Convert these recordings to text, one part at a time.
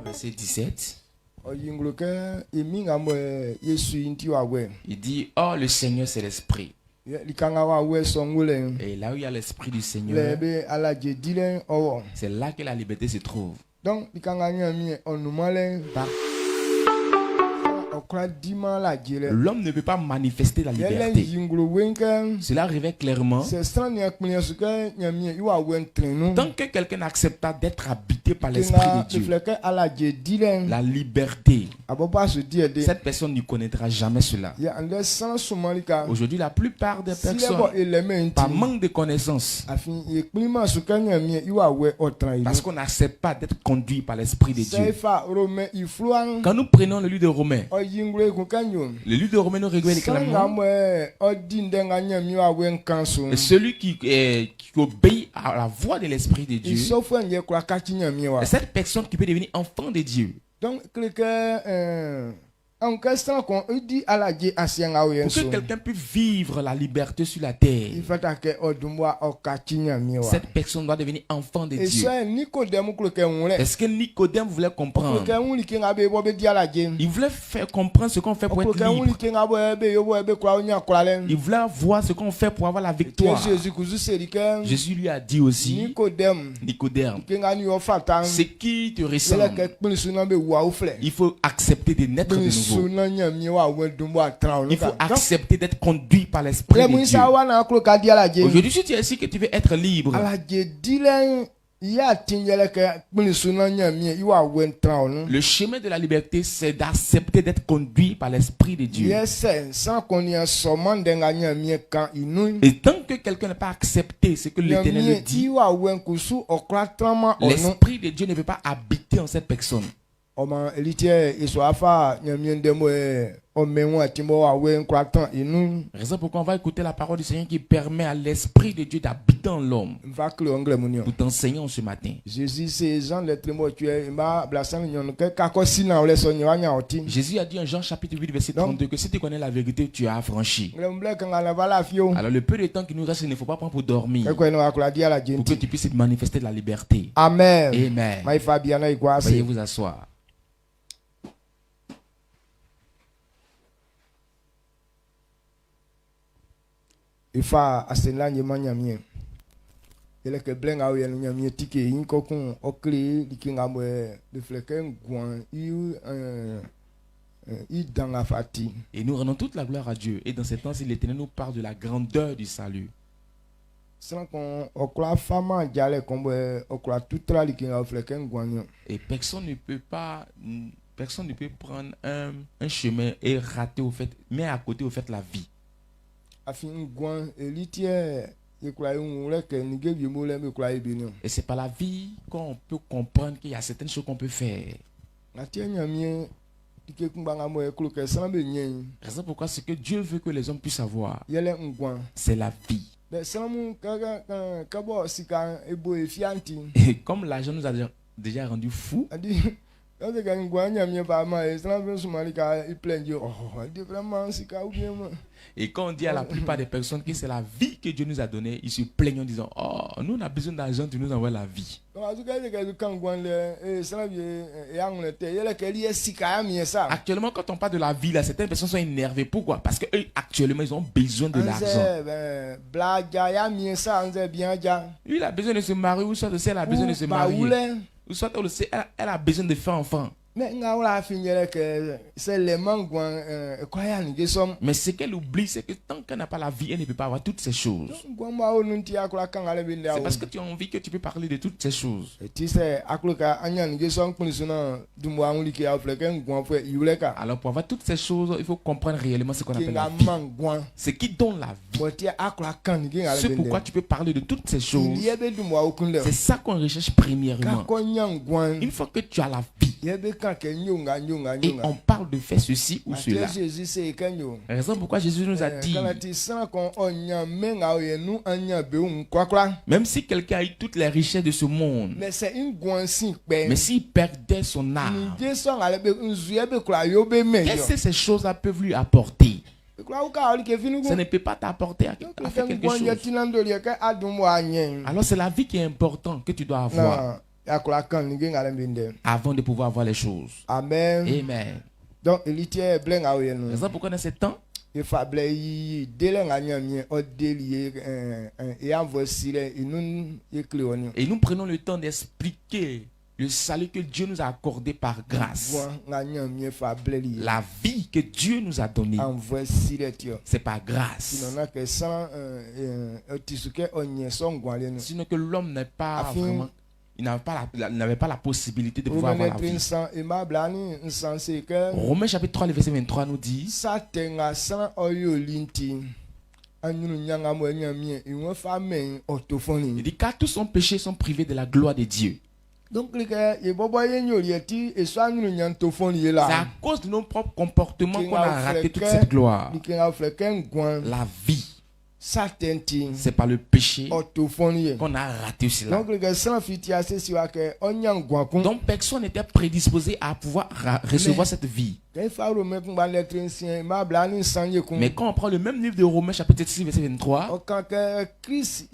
Verset 17. Il dit, oh, le Seigneur, c'est l'Esprit. Et là où il y a l'Esprit du Seigneur, c'est là que la liberté se trouve. Donc, l'homme ne peut pas manifester la liberté. Cela révèle clairement. Tant que quelqu'un n'accepte d'être habité par l'Esprit de Dieu, la liberté, cette personne ne connaîtra jamais cela. Aujourd'hui, la plupart des personnes, par manque de connaissances, parce qu'on n'accepte pas d'être conduit par l'Esprit de Dieu. Quand nous prenons le livre de Romains, le livre de Romains nous révèle clairement. Et celui qui obéit à la voix de l'Esprit de Dieu, et cette personne qui peut devenir enfant de Dieu. Donc, pour que quelqu'un puisse vivre la liberté sur la terre, cette personne doit devenir enfant de Dieu. Est-ce que Nicodème voulait comprendre? Il voulait faire comprendre ce qu'on fait pour être libre. Il voulait voir ce qu'on fait pour avoir la victoire. Jésus lui a dit aussi, Nicodème, ce qui te ressemble, il faut accepter de naître de nouveau. Il faut accepter d'être conduit par l'Esprit de Dieu. Aujourd'hui, si tu es ici que tu veux être libre, le chemin de la liberté, c'est d'accepter d'être conduit par l'Esprit de Dieu. Et tant que quelqu'un n'a pas accepté ce que l'Éternel dit, l'Esprit de Dieu ne peut pas habiter en cette personne. Raison pourquoi on va écouter la parole du Seigneur qui permet à l'Esprit de Dieu d'habiter en l'homme. Nous t'enseignons ce matin. Jésus a dit en Jean chapitre 8 verset 32 que si tu connais la vérité, tu as affranchi. Alors le peu de temps qui nous reste, il ne faut pas prendre pour dormir, pour que tu puisses manifester de la liberté. Amen. Amen. Veuillez vous asseoir. Il faut asseoir les mains. Il est que blanc a eu un nyamie ticket. Il coco au clé, il qui a de flecken guan, il dans la fatigue. Et nous rendons toute la gloire à Dieu. Et dans ce temps, l'Éternel nous parle de la grandeur du salut. Et personne ne peut prendre un chemin et rater au fait, mais à côté au fait la vie. Et c'est par la vie qu'on peut comprendre qu'il y a certaines choses qu'on peut faire. Raison pourquoi ce que Dieu veut que les hommes puissent avoir, c'est la vie. Et comme l'argent nous a déjà rendu fous, et quand on dit à la plupart des personnes que c'est la vie que Dieu nous a donnée, ils se plaignent en disant, oh, nous on a besoin d'argent, tu nous envoies la vie. Actuellement, quand on parle de la vie, là, certaines personnes sont énervées. Pourquoi? Parce qu'eux, actuellement, ils ont besoin de l'argent. Lui, il a besoin de se marier, ou soit elle a besoin de se marier. Ou soit elle a besoin de faire enfant. Mais ce qu'elle oublie, c'est que tant qu'elle n'a pas la vie, elle ne peut pas avoir toutes ces choses. C'est parce que tu as envie que tu peux parler de toutes ces choses. Alors pour avoir toutes ces choses, il faut comprendre réellement ce qu'on appelle la vie. Ce qui donne la vie. C'est pourquoi tu peux parler de toutes ces choses. C'est ça qu'on recherche premièrement. Une fois que tu as la vie, et on parle de faire ceci ou cela. La raison pourquoi Jésus nous a dit, même si quelqu'un a eu toutes les richesses de ce monde, mais s'il perdait son âme, qu'est-ce que ces choses-là peuvent lui apporter? Ça ne peut pas t'apporter à faire quelque chose. Alors c'est la vie qui est importante que tu dois avoir avant de pouvoir avoir les choses. Amen. Amen. Donc, c'est ça pourquoi dans ce temps, et nous prenons le temps d'expliquer le salut que Dieu nous a accordé par grâce. La vie que Dieu nous a donnée, c'est par grâce. Sinon que l'homme n'est pas vraiment, il n'avait pas la possibilité de pouvoir avoir la vie. Romains chapitre 3, le verset 23 nous dit, il dit car tous sont péchés, sont privés de la gloire de Dieu. Donc, c'est à cause de nos propres comportements qu'on a raté toute cette gloire. La vie, c'est par le péché qu'on a raté cela. Donc personne n'était prédisposé à pouvoir recevoir cette vie. Mais quand on prend le même livre de Romains chapitre 6 verset 23, Christ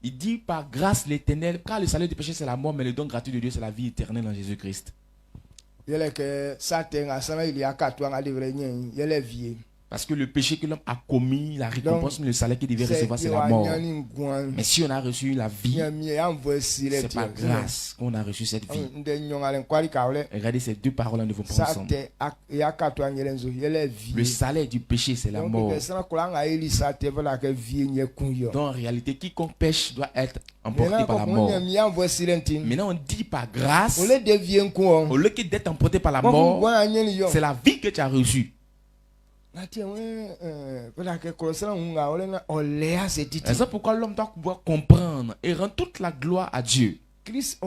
il dit par grâce l'Éternel, car le salaire du péché c'est la mort, mais le don gratuit de Dieu c'est la vie éternelle en Jésus-Christ. Parce que le péché que l'homme a commis, la récompense, le salaire qu'il devait recevoir, c'est la mort. Mais si on a reçu la vie, c'est par grâce qu'on a reçu cette vie. Regardez ces deux paroles, nous devons prendre ensemble. Le salaire du péché, c'est la mort. Donc en réalité, quiconque pêche doit être emporté par la mort. Maintenant, on dit par grâce, au lieu d'être emporté par la mort, c'est la vie que tu as reçue. C'est ça pourquoi l'homme doit pouvoir comprendre et rendre toute la gloire à Dieu. Christ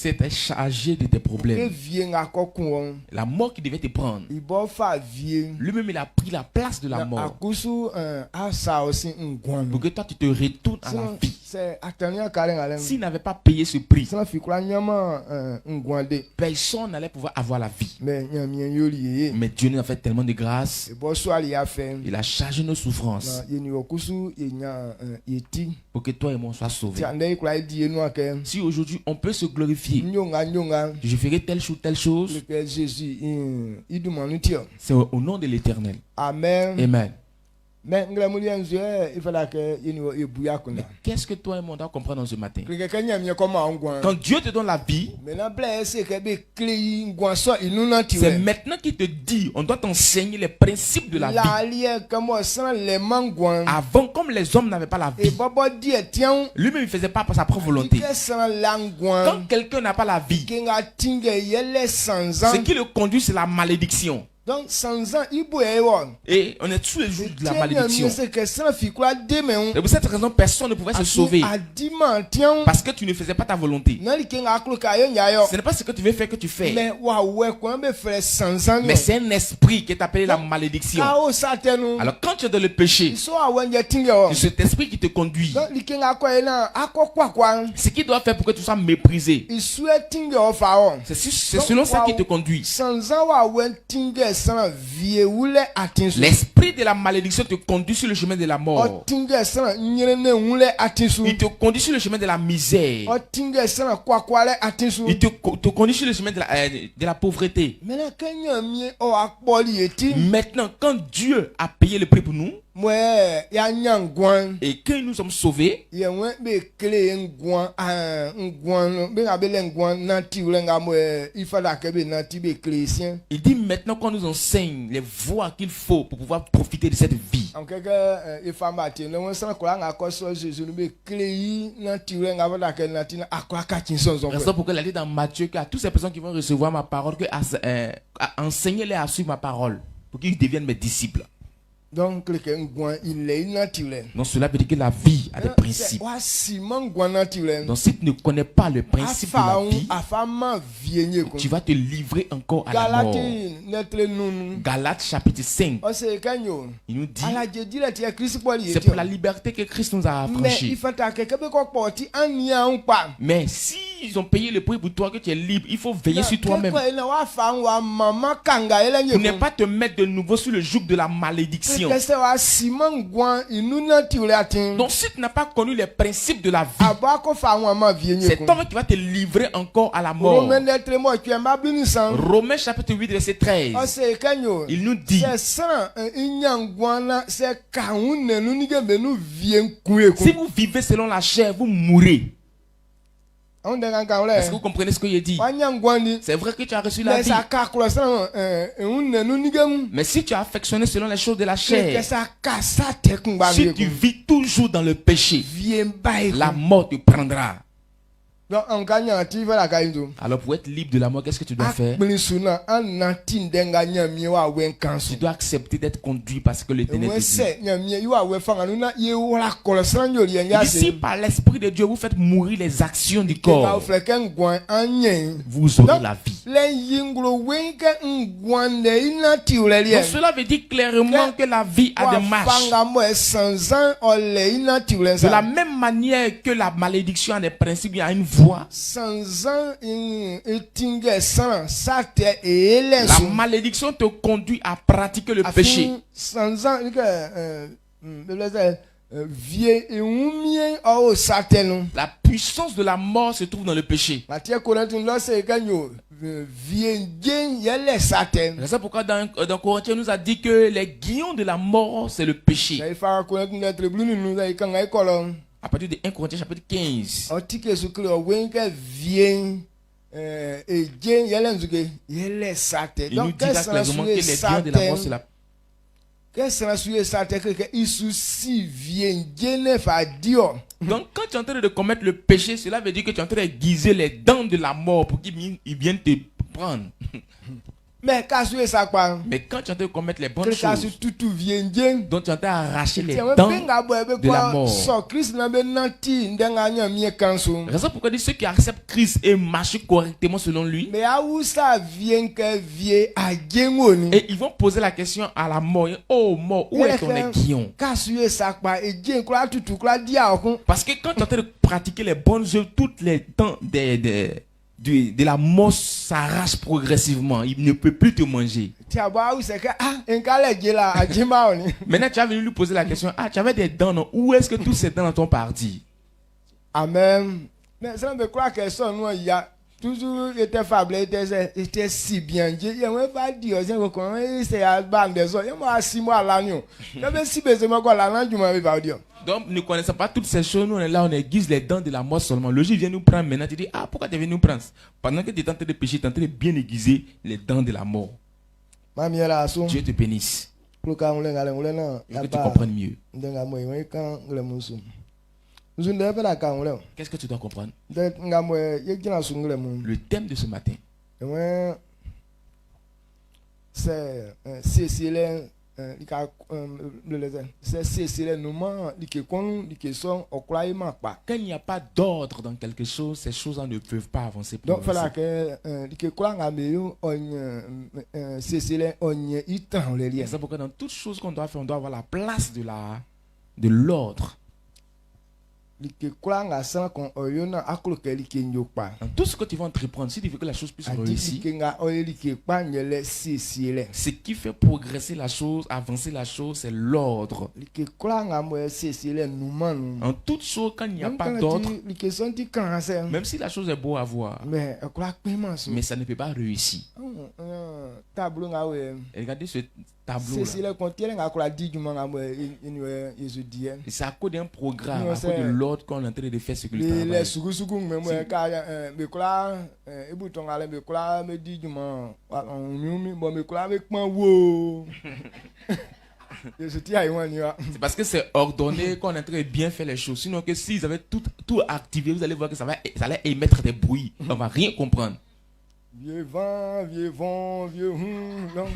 s'était chargé de tes problèmes. La mort qui devait te prendre. Lui-même, il a pris la place de la mort. Pour que toi, tu te retournes à la vie. S'il n'avait pas payé ce prix, personne n'allait pouvoir avoir la vie. Mais Dieu nous a fait tellement de grâce. Il a chargé nos souffrances pour que toi et moi soient sauvés. Si aujourd'hui on peut se glorifier, je ferai telle chose, c'est au nom de l'Éternel. Amen. Amen. Mais qu'est-ce que toi et moi doit comprendre dans ce matin? Quand Dieu te donne la vie, c'est maintenant qu'il te dit, on doit t'enseigner les principes de la vie. Avant, comme les hommes n'avaient pas la vie, lui-même il ne faisait pas par sa propre volonté. Quand quelqu'un n'a pas la vie, ce qui le conduit, c'est la malédiction. Donc, et on est tous les jours de la malédiction. Et pour cette raison, personne ne pouvait se sauver. Parce que tu ne faisais pas ta volonté. Ce n'est pas ce que tu veux faire que tu fais. Mais c'est un esprit qui est appelé la malédiction. Alors quand tu es dans le péché, c'est cet esprit qui te conduit. Ce qu'il doit faire pour que tu sois méprisé, c'est selon ça qu'il te conduit. L'esprit de la malédiction te conduit sur le chemin de la mort. Il te conduit sur le chemin de la misère. Il te conduit sur le chemin de la pauvreté. Maintenant, quand Dieu a payé le prix pour nous, et que nous sommes sauvés, il dit maintenant qu'on nous enseigne les voies qu'il faut pour pouvoir profiter de cette vie. C'est pourquoi il a dit dans Matthieu qu'à toutes ces personnes qui vont recevoir ma parole, enseignez-les à suivre ma parole pour qu'ils deviennent mes disciples. Donc cela veut dire que la vie a des principes. Donc si tu ne connais pas le principe de la vie, tu vas te livrer encore à la mort. Galates chapitre 5. Il nous dit, c'est pour la liberté que Christ nous a affranchis. Mais si ils ont payé le prix pour toi, que tu es libre, il faut veiller sur toi-même. Pour ne pas te mettre de nouveau sous le joug de la malédiction. Donc si tu n'as pas connu les principes de la vie, c'est toi qui va te livrer encore à la mort. Romains chapitre 8 verset 13. Il nous dit, si vous vivez selon la chair, vous mourrez. Est-ce que vous comprenez ce que je dis? C'est vrai que tu as reçu la vie. Mais si tu as affectionné selon les choses de la chair, si tu vis toujours dans le péché, la mort te prendra. Alors pour être libre de la mort, qu'est-ce que tu dois faire? Tu dois accepter d'être conduit parce que l'Éternel te dit. Ici, par l'Esprit de Dieu, vous faites mourir les actions du corps. Vous aurez la vie. Donc cela veut dire clairement que la vie a des marches. De la même manière que la malédiction a des principes, il y a une voie. La malédiction te conduit à pratiquer le péché. La puissance de la mort se trouve dans le péché. C'est ça pourquoi dans Corinthiens nous a dit que les guillons de la mort c'est le péché. À partir de 1 Corinthiens chapitre 15. Il nous dit là clairement que les guillons de la mort c'est la... Donc quand tu es en train de commettre le péché, cela veut dire que tu es en train de guiser les dents de la mort pour qu'ils viennent te prendre. Mais quand tu es en train de commettre les bonnes choses, donc tu es en train d'arracher les dents de la mort. Raison pourquoi dit ceux qui acceptent Christ et marchent correctement selon lui, et ils vont poser la question à la mort, oh mort, où est ton aiguillon? Parce que quand tu es en train de pratiquer les bonnes œuvres, toutes les dents de la mort s'arrache progressivement. Il ne peut plus te manger. Maintenant, tu as venu lui poser la question. Ah, tu avais des dents, non? Où est-ce que tous ces dents sont partis? Amen. Mais ça me croit que ça, nous, il y a toujours été faible, était si bien. Il n'y a pas dit, c'est à bande des autres. Il y a 6 mois à l'année. Il y avait 6 besoins à l'année, tu m'avais pas dit. Donc, ne connaissons pas toutes ces choses. Nous, on est là, on aiguise les dents de la mort seulement. Le juge vient nous prendre maintenant. Tu dis, ah, pourquoi tu es venu nous prendre? Pendant que tu es en train de pécher, tu es en train de bien aiguiser les dents de la mort. Dieu te bénisse. Pour que tu comprennes mieux. Qu'est-ce que tu dois comprendre? Le thème de ce matin, c'est quand il n'y a pas d'ordre dans quelque chose, ces choses-là ne peuvent pas avancer. Donc, c'est pourquoi dans toutes choses qu'on doit faire, on doit avoir la place de l'ordre. Tout ce que tu vas entreprendre, si tu veux que la chose puisse réussir, ce qui fait progresser la chose, avancer la chose, c'est l'ordre. En toute chose, quand il n'y a pas d'ordre, même si la chose est beau à voir, mais ça ne peut pas réussir. Regardez ce tableau. C'est à cause d'un programme, à cause de l'ordre qu'on est en train de faire ce que le c'est parce que c'est ordonné qu'on est en train de bien faire les choses. Sinon, que s'ils avaient tout activé, vous allez voir que ça allait émettre des bruits. On ne va rien comprendre. Vieux vent, vieux vent, vieux non.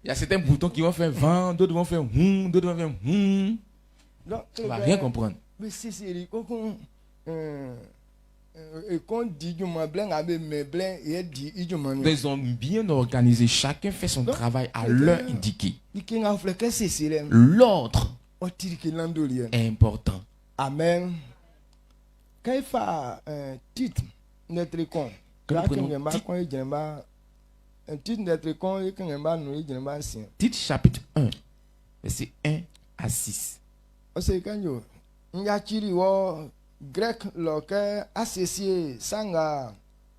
Il y a certains boutons qui vont faire vent, d'autres vont faire d'autres vont faire on ne va rien comprendre. Mais c'est ils ont bien organisé, chacun fait son travail à l'heure indiquée. L'ordre est important. Amen. Quand il fait un titre, notre con. Titre chapitre 1, verset 1 à 6. Grec loke associé sanga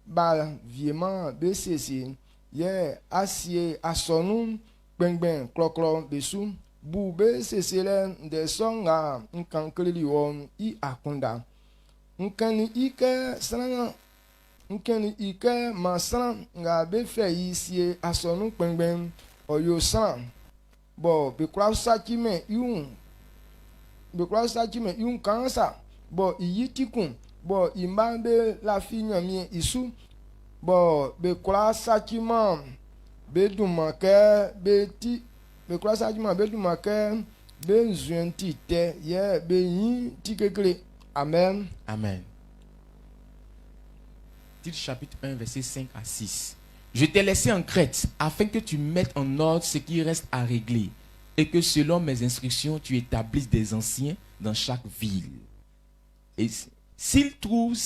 ba viement bcc ye asie asonum benben kloklo besu bu bcc le de songa nkankeli won I akunda nkani ike sana nkani ike masana nga be fe isie asonu benben oyo san bo be kwa sakime yun kansa bo iyitikun bo imambe la finyami isu bo be kula sakima be dumake be ti be kula sakima be dumake be nzuenti te ye be yin tikekle. Amen. Amen. Titre chapitre 1 verset 5 à 6. Je t'ai laissé en Crète afin que tu mettes en ordre ce qui reste à régler et que selon mes instructions tu établisses des anciens dans chaque ville. Et s'il trouve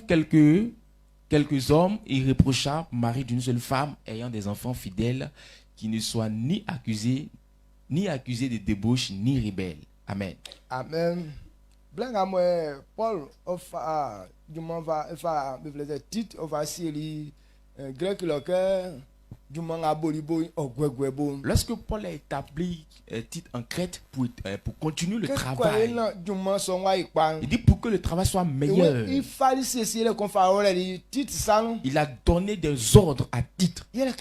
quelques hommes irréprochables, maris d'une seule femme, ayant des enfants fidèles, qui ne soient ni accusés de débauche, ni rebelles. Amen. Amen. Paul du titre grec lorsque Paul a établi titre en Crète pour continuer le travail, il dit pour que le travail soit meilleur, il a donné des ordres à titre. Parce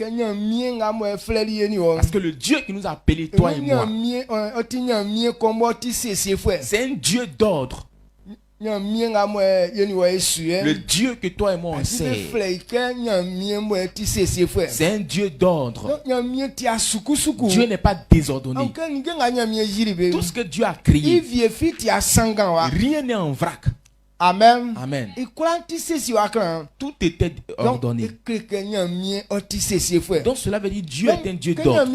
que le Dieu qui nous a appelés, toi et moi, c'est un Dieu d'ordre. Le Dieu que toi et moi on sait, c'est un Dieu d'ordre. Dieu n'est pas désordonné. Tout ce que Dieu a créé, rien n'est en vrac. Amen. Amen. Tout était ordonné. Donc cela veut dire Dieu est un Dieu d'ordre.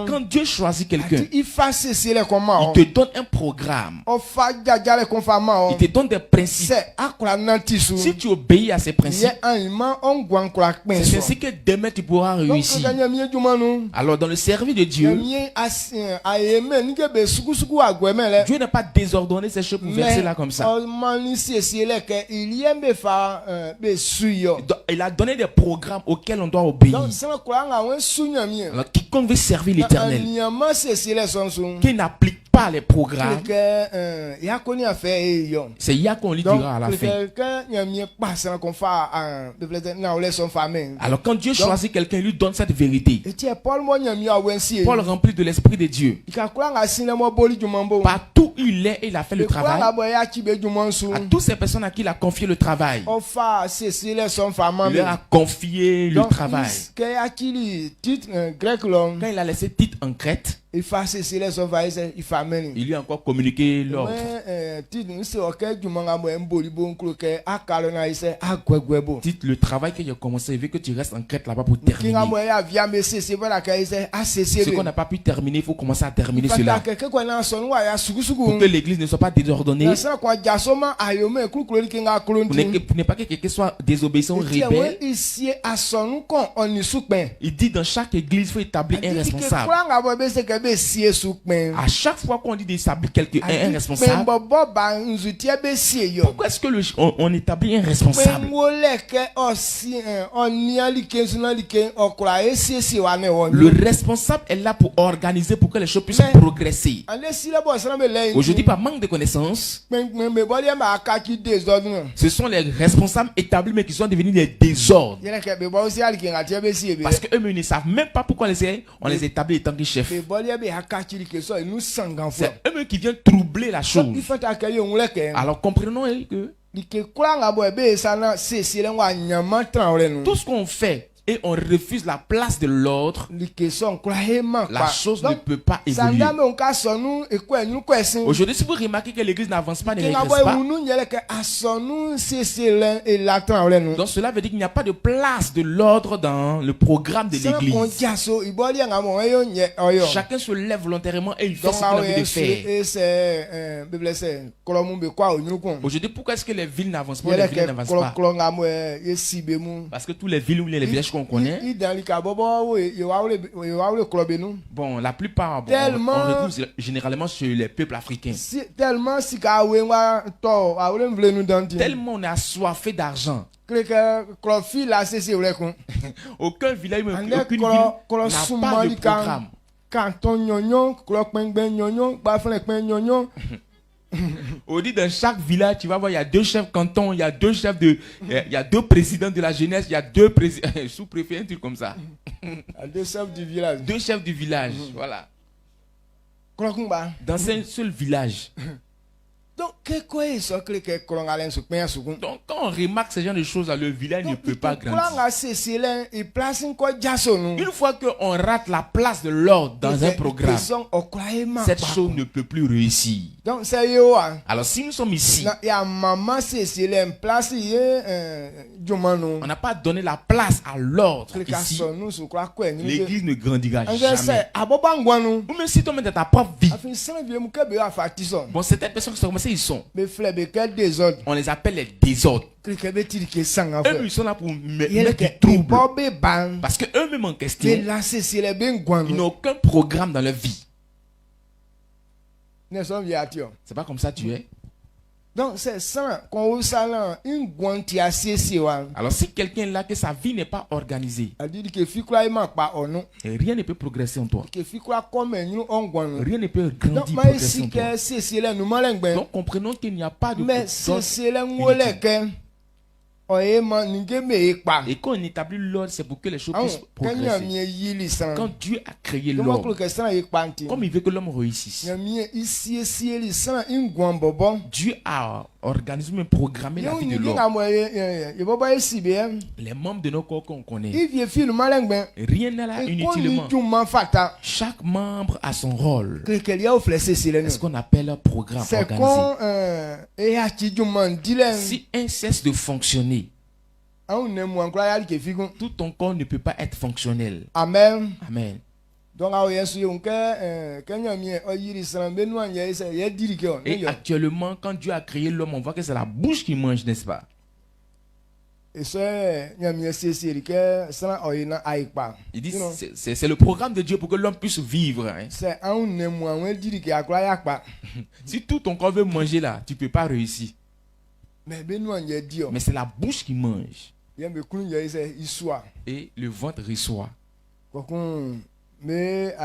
Quand Dieu choisit quelqu'un, il te donne un programme. Il te donne des principes. Si tu obéis à ces principes, c'est ainsi que demain tu pourras réussir. Alors dans le service de Dieu, Dieu n'a pas désordonné ces choses pour verser là comme ça. Il a donné des programmes auxquels on doit obéir. Alors, quiconque veut servir l'Éternel, qui n'applique pas les programmes, c'est Yah qu'on lui dira à la fin. Alors quand Dieu choisit quelqu'un, il lui donne cette vérité. Paul rempli de l'Esprit de Dieu, partout où il est, il a fait le travail. À toutes ces personnes à qui il a confié le travail, il leur a confié le travail. Quand il a laissé titre en Crète, Il lui a encore communiqué l'ordre. Dites le travail que j'ai commencé, il veut que tu restes en Crète là-bas pour terminer. Ce qu'on n'a pas pu terminer, il faut commencer à terminer cela. Pour que l'église ne soit pas désordonnée. Pour ne pas que quelqu'un soit désobéissant ou rebelle. Il dit dans chaque église, il faut établir un responsable. À chaque fois qu'on dit d'établir un responsable, pourquoi est-ce que on établit un responsable? Le responsable est là pour organiser, pour que les choses puissent progresser. Aujourd'hui, par manque de connaissances, ce sont les responsables établis mais qui sont devenus des désordres. Parce qu'eux ne savent même pas pourquoi on les établit étant que chefs. C'est eux qui viennent troubler la chose. Alors comprenons que tout ce qu'on fait et on refuse la place de l'autre, la chose ne peut pas évoluer. Aujourd'hui, si vous remarquez que l'église n'avance pas, ne régresse pas, donc cela veut dire qu'il n'y a pas de place de l'ordre dans le programme de l'église. Chacun se lève volontairement et il fait ce qu'il a envie de faire. Aujourd'hui, pourquoi est-ce que les villes n'avancent pas, les villes n'avancent pas? Parce que tous les villes ou les villages qu'on connaît, bon, la plupart, bon, on retrouve généralement sur les peuples africains. Tellement on est assoiffé d'argent. Aucun village, aucune ville n'a pas de programme. On dit dans chaque village, tu vas voir, il y a 2 chefs cantons, il y a 2 chefs de, il y a 2 présidents de la jeunesse, il y a 2 sous-préfets, un truc comme ça. 2 chefs du village. 2 chefs du village, voilà. Dans un seul village. Donc, quand on remarque ce genre de choses, le village ne peut pas grandir. Une fois qu'on rate la place de l'ordre dans un programme, cette chose ne peut plus réussir. Alors, si nous sommes ici, on n'a pas donné la place à l'ordre ici, l'église ne grandira jamais. Ou même si toi-même dans ta propre vie, bon, certaines personnes qui sont commencées, ils sont. On les appelle les désordres. Eux, ils sont là pour mettre du trouble. Parce qu'eux-mêmes en question, ils n'ont aucun programme dans leur vie. C'est pas comme ça tu es. Donc c'est ça qu'on alors si quelqu'un là que sa vie n'est pas organisée, rien ne peut progresser en toi. Rien ne peut grandir, progresser en toi. Donc comprenons qu'il n'y a pas de et quand on établit l'ordre, c'est pour que les choses puissent progresser. Quand Dieu a créé l'homme, comme il veut que l'homme réussisse, Dieu a organisé et programmé la vie de l'homme. Les membres de nos corps qu'on connaît, rien n'est là inutilement. Chaque membre a son rôle. C'est ce qu'on appelle un programme organisé. Si un cesse de fonctionner, tout ton corps ne peut pas être fonctionnel. Amen. Amen. Donc, et actuellement, quand Dieu a créé l'homme, on voit que c'est la bouche qui mange, n'est-ce pas? Il dit c'est le programme de Dieu pour que l'homme puisse vivre. Hein. Si tout ton corps veut manger là, tu ne peux pas réussir. Mais c'est la bouche qui mange. Et le ventre reçoit. Mais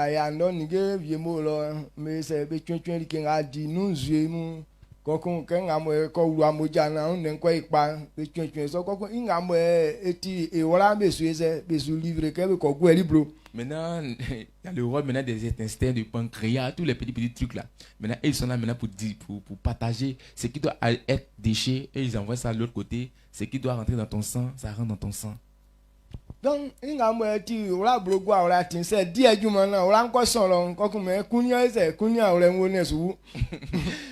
maintenant, il y a le rôle maintenant des intestins, du pancréas, tous les petits trucs là. Maintenant, ils sont là maintenant pour partager ce qui doit être déchet et ils envoient ça de l'autre côté. Ce qui doit rentrer dans ton sang, ça rentre dans ton sang. Donc, il y a un petit ola blogo ola tinse dia jumana ola encore solo encore comme kunya ese kunya ola ngonesu.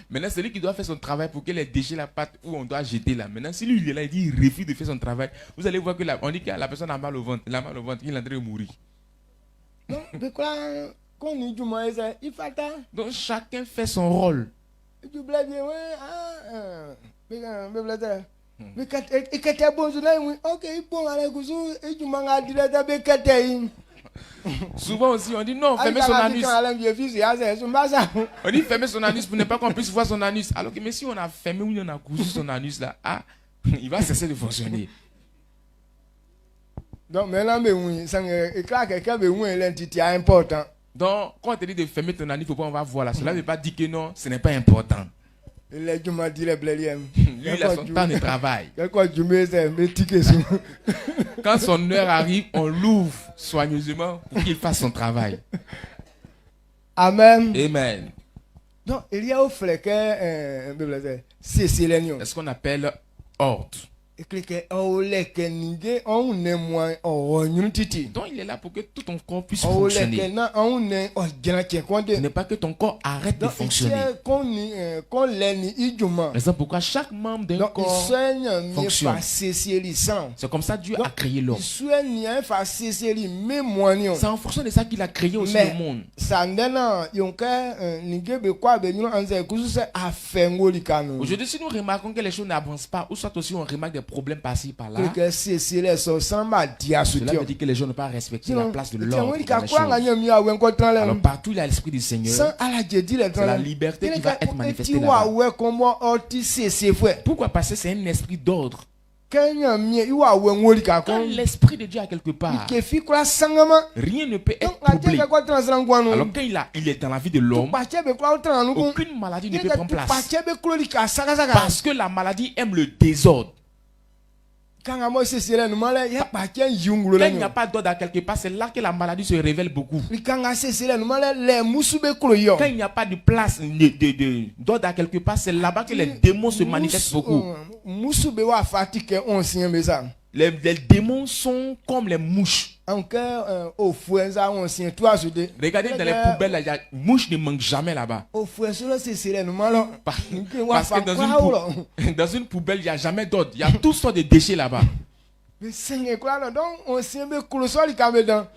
Maintenant, celui qui doit faire son travail pour que les déchets la pâte où on doit jeter là. Maintenant, si lui il est là, il dit il refuse de faire son travail. Vous allez voir que on dit que la personne a mal au ventre, il a mal au ventre, il est en train de mourir. Non, mais quoi qu'on y juma ese il fait ça. Donc chacun fait son rôle. Tu blâmes mais mais quand et que t'es bon ok bon allez cousu et tu m'as dit là be que souvent aussi on dit non fermez son anus. On dit fermez son anus pour ne pas qu'on puisse voir son anus. Alors que mais si on a fermé ou on a cousu son anus là, il va cesser de fonctionner. Donc maintenant mais oui, ça est clair que quelqu'un est l'entité important. Donc quand on te dit de fermer ton anus, il faut pas on va voir là. Cela ne veut pas dire que non, ce n'est pas important. Lui, il a son temps de travail. Quand son heure arrive, on l'ouvre soigneusement pour qu'il fasse son travail. Amen. Amen. Donc, il y a au fleck, c'est ce qu'on appelle ordre. Donc il est là pour que tout ton corps puisse fonctionner. Ce n'est pas que ton corps arrête de fonctionner. C'est pourquoi chaque membre d'un corps fonctionne. C'est comme ça Dieu a créé l'homme. C'est en fonction de ça qu'il a créé aussi le monde. Aujourd'hui, si nous remarquons que les choses n'avancent pas, ou soit aussi on remarque des problèmes par-ci, par-là, cela veut dire que les gens n'ont pas respecté la place de l'ordre dans les choses. Alors partout il y a l'esprit du Seigneur, c'est la liberté qui va être manifestée là-bas. Pourquoi? Parce que c'est un esprit d'ordre. Quand l'esprit de Dieu est quelque part, rien ne peut être troublé. Alors quand il est dans la vie de l'homme, aucune maladie ne peut prendre place. Parce que la maladie aime le désordre. Quand il n'y a pas d'ordre à quelque part, c'est là que la maladie se révèle beaucoup. Quand il n'y a pas de place d'ordre à quelque part, c'est là-bas que les démons se manifestent beaucoup. Les démons sont comme les mouches. Regardez dans les poubelles, les mouches ne manquent jamais là-bas. Parce que dans une poubelle, il n'y a jamais d'ordre. Il y a toutes sortes de déchets là-bas.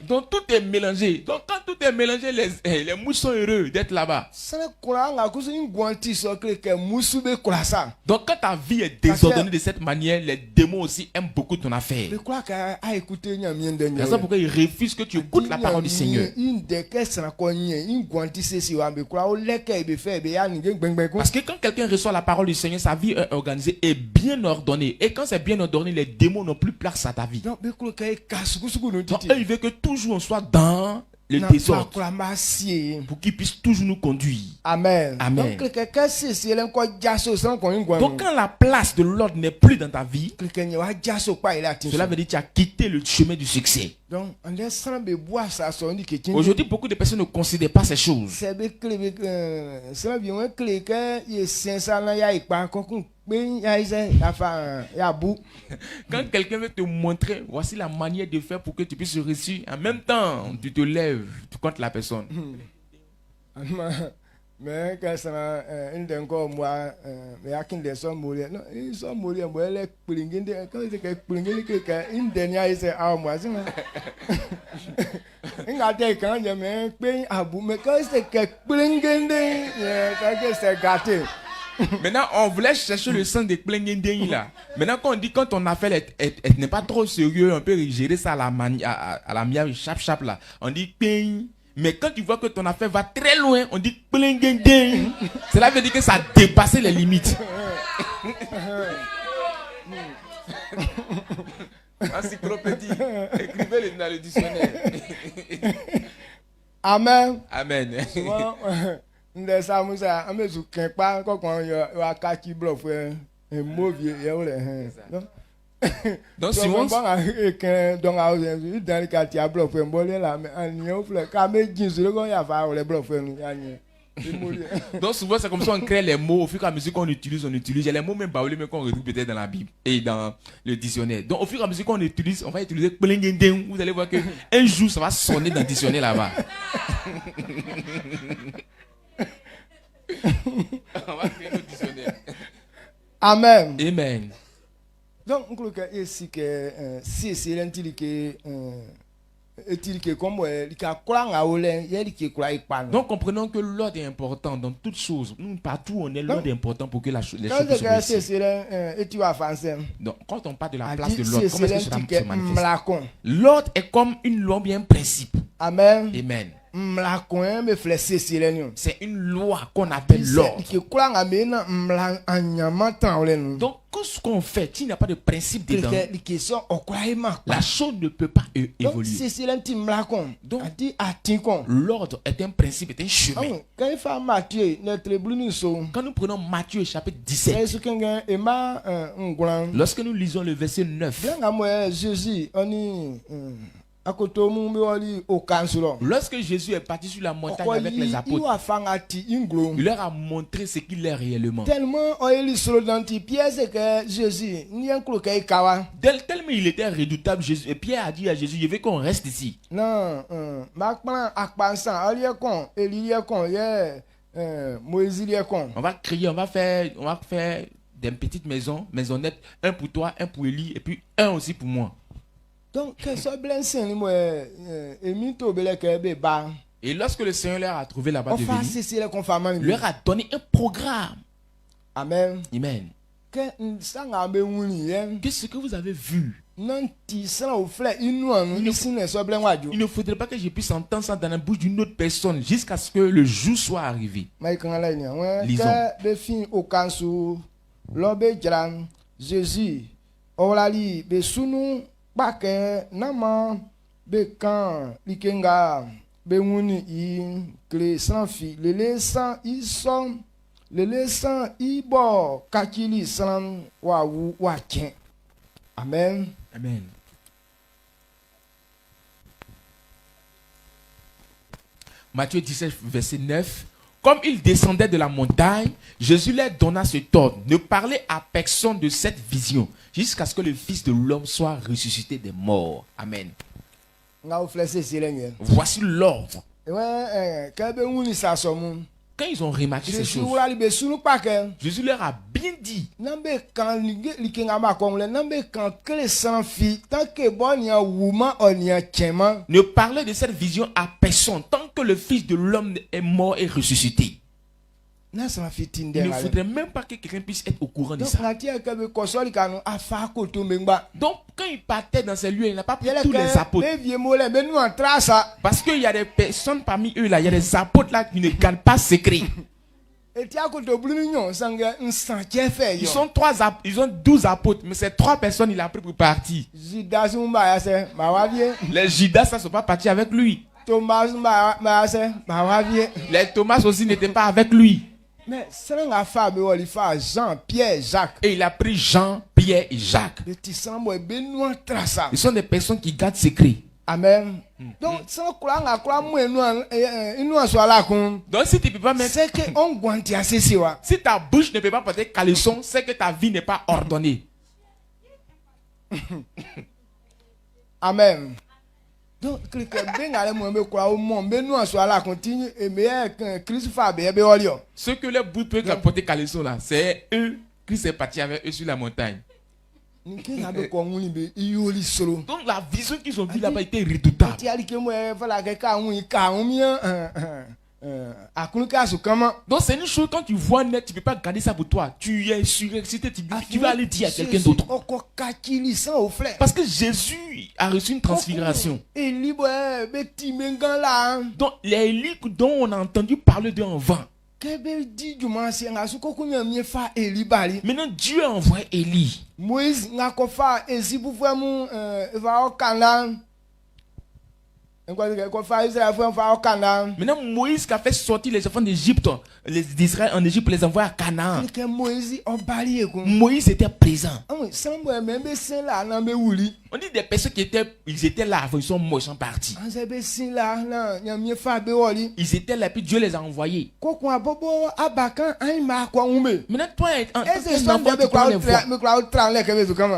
Donc tout est mélangé. Donc quand tout est mélangé, les mouches sont heureux d'être là-bas. Donc quand ta vie est désordonnée de cette manière, les démons aussi aiment beaucoup ton affaire. C'est ça pourquoi ils refusent que tu écoutes la parole du Seigneur. Parce que quand quelqu'un reçoit la parole du Seigneur, sa vie est organisée et bien ordonnée. Et quand c'est bien ordonné, les démons n'ont plus place à ta vie. Donc, il veut que toujours on soit dans le désordre pour qu'il puisse toujours nous conduire. Amen. Amen. Donc quand la place de l'ordre n'est plus dans ta vie, cela veut dire que tu as quitté le chemin du succès. Aujourd'hui, beaucoup de personnes ne considèrent pas ces choses. Quand quelqu'un veut te montrer, voici la manière de faire pour que tu puisses réussir, en même temps, tu te lèves, tu comptes la personne. Mais quand ça encore moi mais sont mourir non ils sont mourir moi les quand c'est que une dernière c'est à moi c'est quand mais quand c'est que c'est gâté. Maintenant, on voulait chercher le sens des plengendeng là. Maintenant, quand on dit quand ton affaire n'est pas trop sérieux, on peut gérer ça à la manière chap là. On dit ping. Mais quand tu vois que ton affaire va très loin, on dit plengendeng. Cela veut dire que ça a dépassé les limites. Encyclopédie. Écrivez-le dans le dictionnaire. Amen. Amen. Donc souvent Donc souvent c'est comme ça on crée les mots au fur et à mesure qu'on utilise, Il y a les mots même baoulés mais qu'on retrouve peut-être dans la Bible et dans le dictionnaire. Donc au fur et à mesure qu'on utilise, on va utiliser vous allez voir que un jour ça va sonner dans le dictionnaire là-bas. On va créer notre dictionnaire. Amen. Amen. Donc on croit ici que si c'est l'intérêt que donc comprenons que l'ordre est important dans toutes choses. Nous, partout on est, l'ordre est important pour que les choses se réussissent. Donc quand on parle de la place de l'ordre, comment est-ce que cela se manifeste? L'ordre est comme une loi bien principe. Amen. Amen. C'est une loi qu'on appelle l'ordre. Donc, ce qu'on fait, s'il n'y a pas de principe dedans, la chose ne peut pas évoluer. Donc, l'ordre est un principe, est un chemin. Quand nous prenons Matthieu chapitre 17, lorsque nous lisons le verset 9, lorsque Jésus est parti sur la montagne avec les apôtres, il leur a montré ce qu'il est réellement. Tellement il était redoutable, et Pierre a dit à Jésus, je veux qu'on reste ici. On va crier, on va faire des petites maisonnettes, un pour toi, un pour Élie, et puis un aussi pour moi. Donc, et lorsque le Seigneur leur a trouvé là-bas devenu, il leur a donné un programme. Amen. Amen. Qu'est-ce que vous avez vu? Il ne faudrait pas que je puisse entendre ça dans la bouche d'une autre personne jusqu'à ce que le jour soit arrivé. Lisons. Bake nama bekan likenga bewuni I kle san fi lele san ibo kakili san wawu waken. Amen. Amen. Matthieu 17 verset 9. Comme ils descendaient de la montagne, Jésus leur donna ce ordre: ne parlez à personne de cette vision jusqu'à ce que le Fils de l'homme soit ressuscité des morts. Amen. Voici l'ordre. Quand ils ont remarqué ces choses, Jésus leur a bien dit: ne parlez de cette vision à personne tant que le Fils de l'homme est mort et ressuscité. Il ne faudrait même pas que quelqu'un puisse être au courant de ça. Donc, quand il partait dans ces lieux, il n'a pas pris tous les apôtres. Parce qu'il y a des personnes parmi eux là, il y a des apôtres là qui ne gardent pas secret. Ils ont 12 apôtres, mais ces 3 personnes, il a pris pour partir. Les Judas, ça ne sont pas partis avec lui. Les Thomas aussi n'étaient pas avec lui. Mais Jean, Pierre, Jacques. Et il a pris Jean, Pierre et Jacques. Ils sont des personnes qui gardent secret. Amen. Donc, si tu ne peux pas mettre, si ta bouche ne peut pas porter caleçon, c'est que ta vie n'est pas ordonnée. Amen. Donc, ce que les bouts peuvent porter caleçon là, c'est eux qui sont partis avec eux sur la montagne. Donc la vision qu'ils ont vue là-bas était redoutable. Donc c'est une chose, quand tu vois net, tu ne peux pas garder ça pour toi. Tu es surexcité, tu vas aller dire à quelqu'un d'autre. Parce que Jésus a reçu une transfiguration. Donc les Élie dont on a entendu parler d'eux en vain. Maintenant Dieu a envoyé Élie. Maintenant Moïse qui a fait sortir les enfants d'Égypte, d'Israël en Égypte, les envoyer à Canaan. Moïse était présent. On dit des personnes ils étaient là avant, ils sont morts, ils sont partis. Ils étaient là, puis Dieu les a envoyés. Maintenant, toi,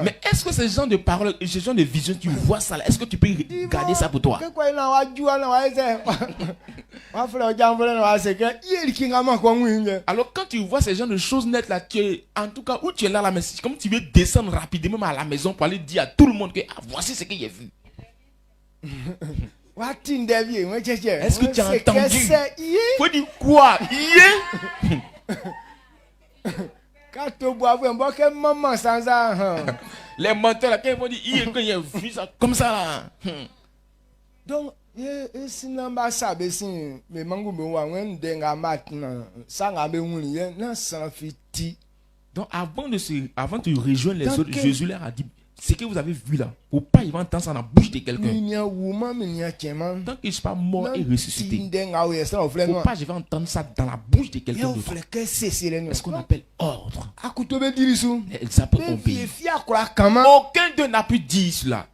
mais est-ce que ce genre de paroles, ce genre de vision, tu vois ça là? Est-ce que tu peux garder ça pour toi? Alors quand tu vois ces genres de choses nettes là, en tout cas où tu es là, mais c'est comme tu veux descendre rapidement à la maison pour aller dire à tout le monde que voici ce que j'ai vu. Est-ce que tu as entendu? Faut dire quoi? Les menteurs là, quand ils vont dire que j'ai vu ça comme ça là. Donc donc avant de rejoindre les autres, Jésus leur a dit, ce que vous avez vu là, faut pas y entendre ça dans la bouche de quelqu'un. Tant qu'il ne soit pas mort et ressuscité, faut pas je vais entendre ça dans la bouche de quelqu'un d'autre. C'est ce qu'on appelle ordre. Les apôtres obéissent. Aucun d'eux n'a pu dire cela.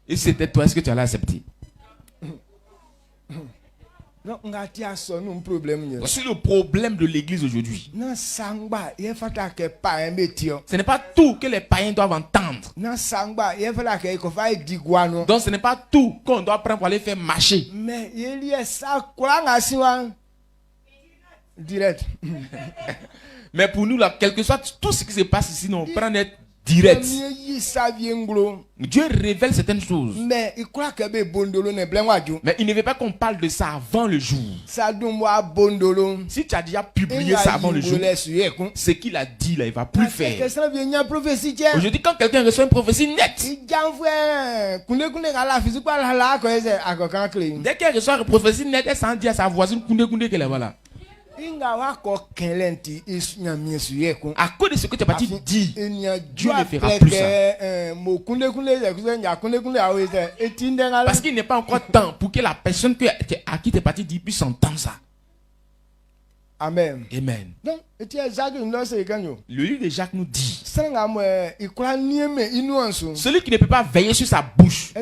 Et c'était toi, est-ce que tu allais accepter? C'est le problème de l'église aujourd'hui. Ce n'est pas tout que les païens doivent entendre. Donc ce n'est pas tout qu'on doit prendre pour aller faire marcher. Mais pour nous là, quel que soit tout ce qui se passe ici, on prend net direct. Dieu révèle certaines choses. Mais il ne veut pas qu'on parle de ça avant le jour. Si tu as déjà publié ça avant le jour, ce qu'il a dit là, il ne va plus faire. Aujourd'hui, quand quelqu'un reçoit une prophétie nette, dès qu'elle reçoit une prophétie nette, elle s'en dit à sa voisine qu'elle est voilà. À cause de ce que tu as parti dire, Dieu ne fera plus ça. Parce qu'il n'est pas encore temps pour que la personne à qui tu es parti dire puisse entendre ça. Amen. Amen. Le livre de Jacques nous dit, celui qui ne peut pas veiller sur sa bouche.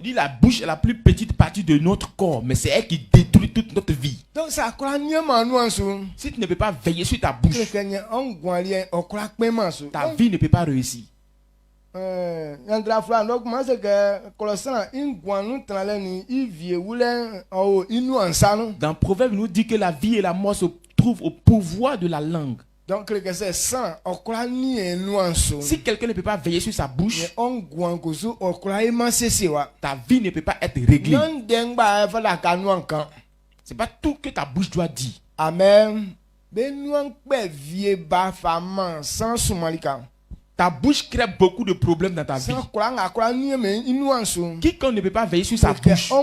Dit la bouche est la plus petite partie de notre corps, mais c'est elle qui détruit toute notre vie. Donc ça, si tu ne peux pas veiller sur ta bouche, ta vie ne peut pas réussir. Dans Proverbe, il nous dit que la vie et la mort se trouvent au pouvoir de la langue. Donc, si quelqu'un ne peut pas veiller sur sa bouche, ta vie ne peut pas être réglée. C'est pas tout que ta bouche doit dire. Amen. Ta bouche crée beaucoup de problèmes dans ta vie. Quiconque ne peut pas veiller sur sa bouche,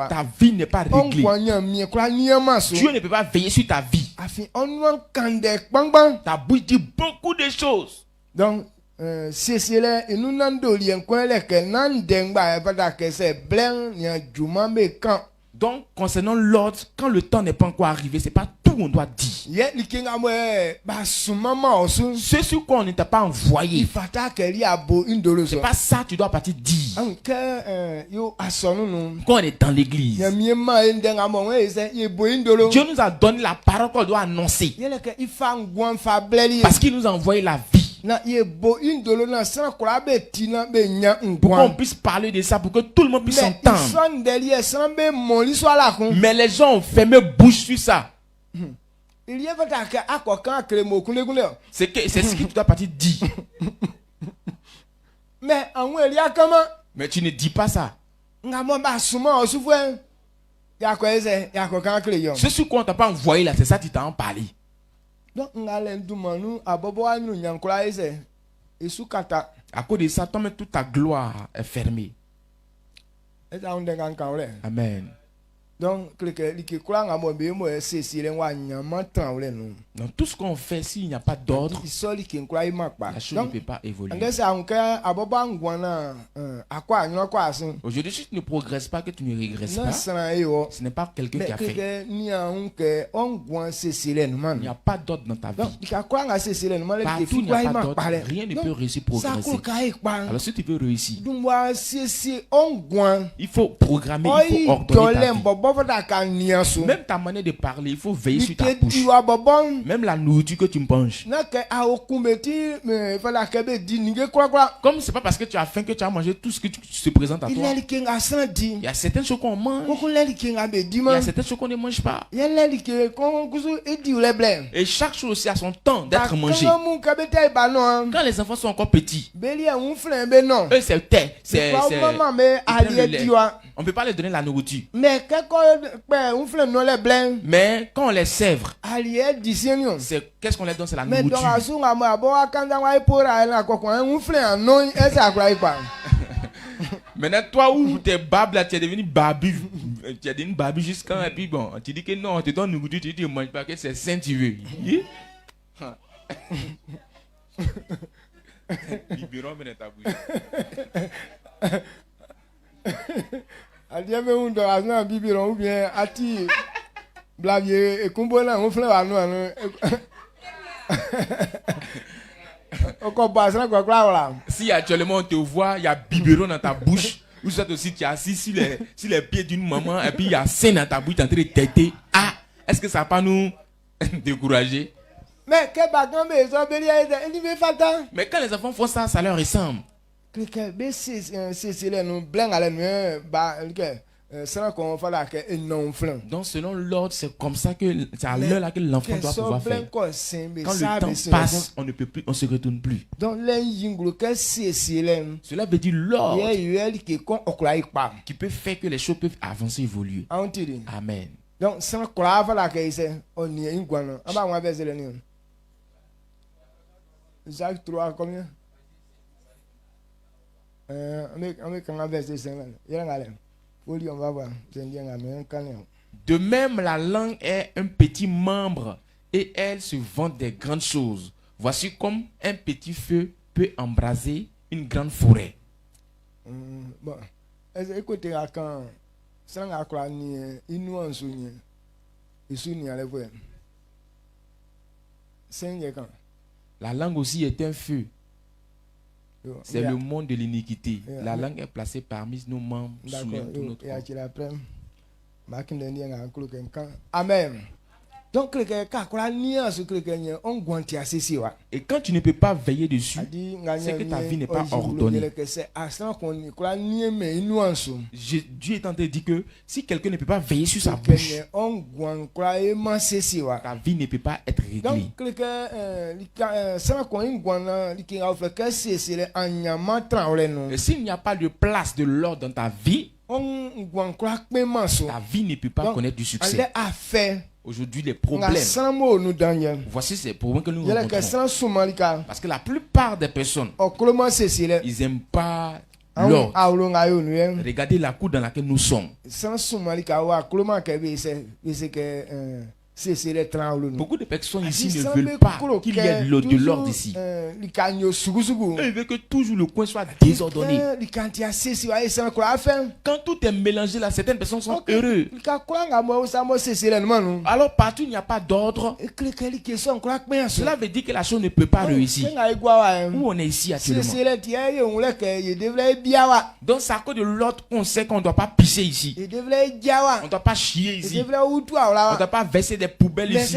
ta vie n'est pas réglée. Dieu ne peut pas veiller sur ta vie. Ta bouche dit beaucoup de choses. Donc, donc, concernant l'ordre, quand le temps n'est pas encore arrivé, c'est pas tout on doit dire. Ce sur quoi on ne t'a pas envoyé, c'est pas ça que tu dois partir dire. Quand on est dans l'église, Dieu nous a donné la parole qu'on doit annoncer. Parce qu'il nous a envoyé la vie. Pour qu'on puisse parler de ça, pour que tout le monde puisse entendre. Mais les gens ont fermé bouche sur ça. C'est ce que tu dois partir dire. Mais tu ne dis pas ça. Ce sur quoi on t'a pas envoyé là, c'est ça que tu t'as en parlé. À cause de ça, toi-même, toute ta gloire est fermée. Amen. Donc, dans tout ce qu'on fait, s'il n'y a pas d'ordre, la chose ne peut pas évoluer. Aujourd'hui, si tu ne progresses pas, que tu ne régresses pas, ce n'est pas quelqu'un qui a fait. Il n'y a pas d'ordre dans ta vie. Partout, il n'y a pas d'ordre. Rien ne peut réussir progresser. Alors, si tu veux réussir, il faut programmer, il faut ordonner ta vie. Même ta manière de parler, il faut veiller sur ta bouche. Même la nourriture que tu manges. Comme c'est pas parce que tu as faim que tu as mangé tout ce que se présente à toi. Il y a certaines choses qu'on mange. Il y a certaines choses qu'on ne mange pas. Et chaque chose aussi a son temps d'être mangée. Quand les enfants sont encore petits, eux c'est thé. On ne peut pas leur donner la nourriture. Mais quand on les sèvre, qu'est-ce qu'on leur donne? C'est la nourriture. Maintenant, toi où t'es bab là, tu es devenu babu. Tu es devenu babu jusqu'à et puis bon, tu dis que non, on te donne nourriture, tu dis ne mange pas, que c'est sain tu veux. Biberon, mais ta bouche. Adieu, mais on doit avoir un biberon ou bien ati blague et combola on fait la noix. Si actuellement on te voit, il y a biberon dans ta bouche, ou soit aussi tu es assis sur les pieds d'une maman et puis il y a sein dans ta bouche, tu es en train de têter. Ah, est-ce que ça va pas nous décourager? Mais quand les enfants font ça, ça leur ressemble. Donc selon l'ordre, c'est comme ça que c'est à l'heure là que l'enfant doit pouvoir faire. Quand le temps passe, on ne peut plus, on se retourne plus. Cela veut dire l'ordre qui peut faire que les choses peuvent avancer, évoluer. Amen. Donc sans croire là que c'est on y est Jacques 3 combien? De même, la langue est un petit membre et elle se vante des grandes choses. Voici comme un petit feu peut embraser une grande forêt. Bon, écoutez, quand la langue aussi est un feu. C'est le monde de l'iniquité. La langue est placée parmi nos membres sous notre corps. Amen. Donc, et quand tu ne peux pas veiller dessus, c'est que ta vie n'est pas ordonnée. Dieu est en train de dire que si quelqu'un ne peut pas veiller sur sa bouche, ta vie ne peut pas être réglée. Et s'il n'y a pas de place de l'ordre dans ta vie, ta vie ne peut pas connaître du succès. Aujourd'hui, les problèmes. Voici ces problèmes que nous rencontrons. Parce que la plupart des personnes, ils n'aiment pas l'ordre. Regardez la cour dans laquelle nous sommes. Beaucoup de personnes ici ne veulent pas qu'il y ait de l'ordre ici. Ils veulent que toujours le coin soit désordonné. Quand tout est mélangé là, certaines personnes sont heureuses. Alors partout il n'y a pas d'ordre. Cela veut dire que la chose ne peut pas réussir. Où on est ici actuellement. Donc c'est à cause de l'ordre qu'on sait qu'on ne doit pas pisser ici. On ne doit pas chier ici. On ne doit pas verser des poubelles ici.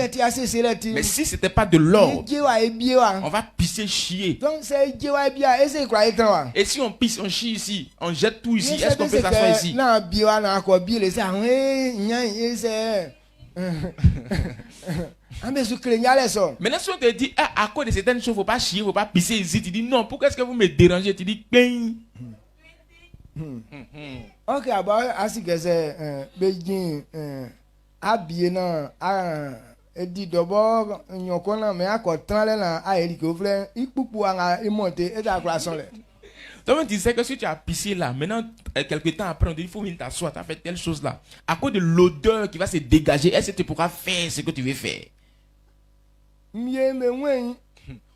Mais si ce n'était pas de l'ordre, on va pisser, chier. Et si on pisse, on chie ici, on jette tout ici, est-ce qu'on peut s'asseoir ici? Maintenant si on te dit à cause de certaines choses, il ne faut pas chier, il ne faut pas pisser ici, tu dis non, pourquoi est-ce que vous me dérangez? Tu dis ben. Ok, ainsi que c'est Beijing habillé dans et dit d'abord nyokona mais à quoi tranler na a Eric Ovlen il pour monter et la croissance. Toi-même, tu sais que si tu as pissé là, maintenant, quelques temps après, on te dit, il faut venir t'asseoir, tu as fait telle chose là. À cause de l'odeur qui va se dégager, est-ce que tu pourras faire ce que tu veux faire?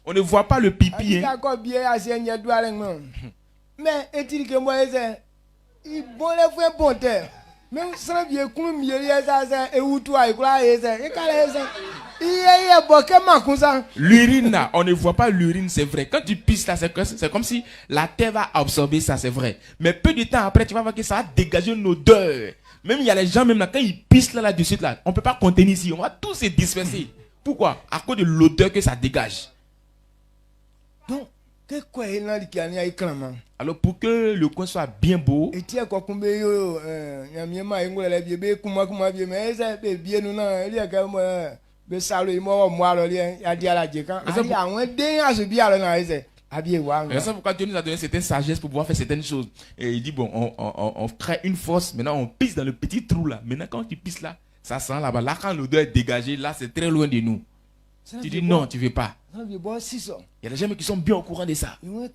On ne voit pas le pipi. Hein? Mais est-il que moi, il bon les frères bon terre. Même sans bien comme mieux, et où toi, et quoi, et l'urine là, on ne voit pas l'urine, c'est vrai. Quand tu pisses là, c'est comme si la terre va absorber ça, c'est vrai. Mais peu de temps après, tu vas voir que ça va dégager une odeur. Même il y a les gens, même là, quand ils pissent là-dessus, là, on ne peut pas contenir ici. On va tous se disperser. Pourquoi? À cause de l'odeur que ça dégage. Donc, alors pour que le coin soit bien beau, c'est pourquoi Dieu nous a donné certaines sagesses pour pouvoir faire certaines choses. Et il dit, bon, on crée une fosse, maintenant on pisse dans le petit trou là. Maintenant quand tu pisses là, ça sent là-bas. Là quand l'odeur est dégagée, là c'est très loin de nous. Tu dis non, tu ne veux pas. Il y a des gens qui sont bien au courant de ça. Maintenant,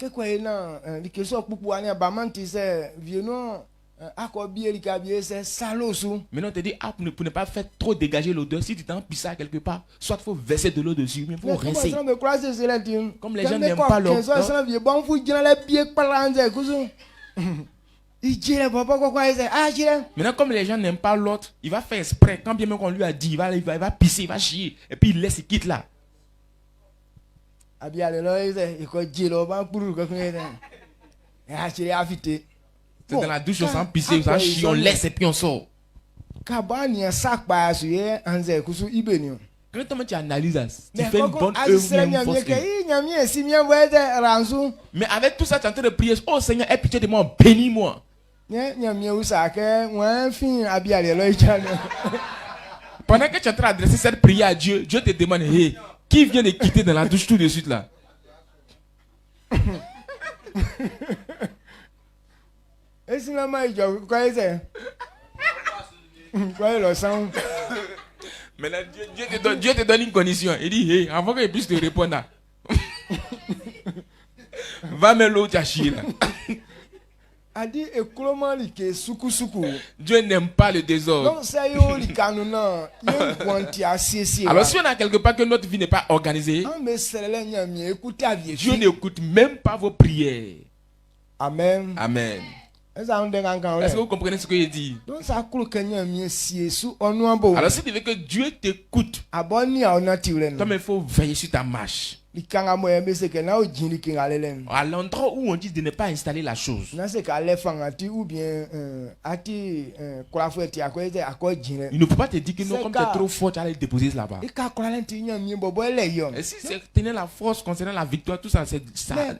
on te dit, pour ne pas faire trop dégager l'odeur, si tu t'en pisses quelque part, soit il faut verser de l'eau dessus, mais il faut rincer. Comme les gens n'aiment pas l'eau. Maintenant, comme les gens n'aiment pas l'autre, il va faire exprès. Quand bien même qu'on lui a dit, il va pisser, il va chier. Et puis il laisse, il quitte là. C'est dans la douche, on s'en pisse, on s'en chie, on laisse et puis on sort. Quand tu analyses, tu fais une bonne œuvre. Mais avec tout ça, tu es en train de prier. Oh Seigneur, aie pitié de moi, bénis-moi. Pendant que tu es en train d'adresser cette prière à Dieu, Dieu te demande, hey, qui vient de quitter dans la douche tout de suite là? Maintenant, Dieu te donne une condition. Il dit, hey, avant qu'il puisse te répondre, là, va mettre l'eau, tu as chié là. Dieu n'aime pas le désordre. Alors si on a quelque part que notre vie n'est pas organisée, Dieu n'écoute même pas vos prières. Amen. Amen. Est-ce que vous comprenez ce que je dis? Alors si tu veux que Dieu t'écoute, toi il faut veiller sur ta marche. À l'endroit où on dit de ne pas installer la chose. Il ne faut pas te dire que non, comme tu es trop fort, tu vas aller déposer là-bas. Et si c'est tenir la force concernant la victoire, tout ça, c'est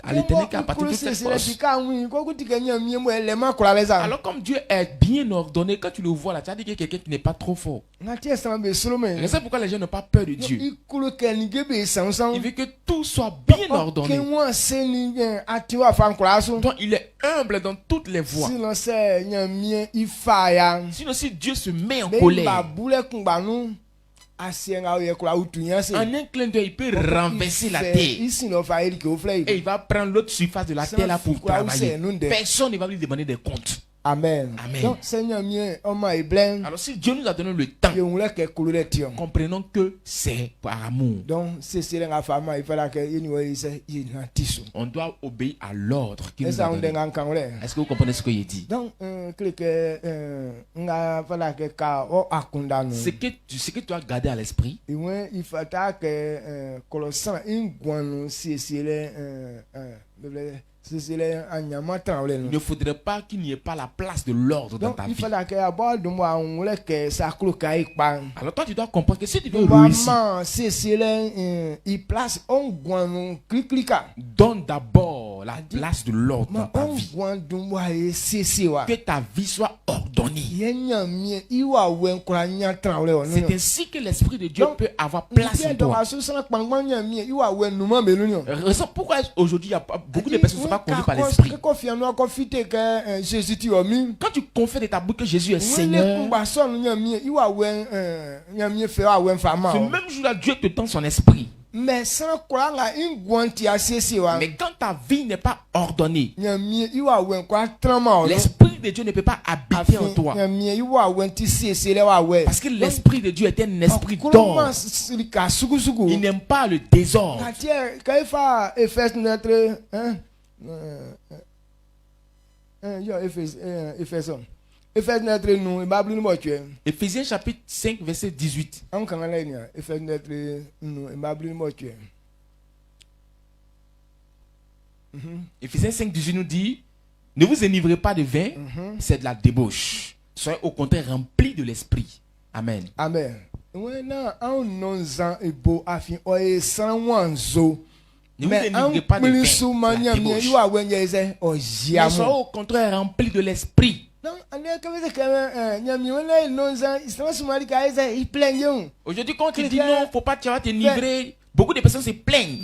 à l'éternel qui appartient toute cette force. Alors comme Dieu est bien ordonné, quand tu le vois là, tu as dit que quelqu'un qui n'est pas trop fort. C'est pourquoi les gens n'ont pas peur de Dieu. Il veut que tout soit bien ordonné. Donc il est humble dans toutes les voies. Sinon si Dieu se met en colère, en un clin d'œil, il peut renverser la terre. Et il va prendre l'autre surface de la terre là pour travailler. Personne ne va lui demander des comptes. Amen. Amen. Donc, Seigneur, alors si Dieu nous a donné le temps, comprenons que c'est par amour. Donc, on doit obéir à l'ordre qu'il nous a donné. Est-ce que vous comprenez ce que il dit? Donc, ce que tu dois garder à l'esprit, il ne faudrait pas qu'il n'y ait pas la place de l'ordre dans ta vie. Alors toi tu dois comprendre que si tu veux réussir, donne d'abord la place de l'ordre dans ta vie. Que ta vie soit ordonnée. C'est ainsi que l'Esprit de Dieu peut avoir place en toi. Raison pourquoi aujourd'hui il y a beaucoup de personnes qui ne sont pas conduites par l'Esprit. Quand tu confères de ta bouche que Jésus est Seigneur, ce même jour-là, Dieu te donne son esprit. Mais quand ta vie n'est pas ordonnée, l'Esprit de Dieu ne peut pas habiter en toi. Parce que l'Esprit de Dieu est un esprit d'ordre. Il n'aime pas le désordre. Éphésiens chapitre 5 verset 18. Éphésiens 5 18 nous dit: ne vous enivrez pas de vin, c'est de la débauche. Soyez au contraire remplis de l'esprit. Amen. Amen. Ne vous enivrez pas de vin, c'est la débauche. Mais soyez au contraire remplis de l'esprit. Aujourd'hui, quand tu dis non, faut pas t'enivrer, beaucoup de personnes se plaignent.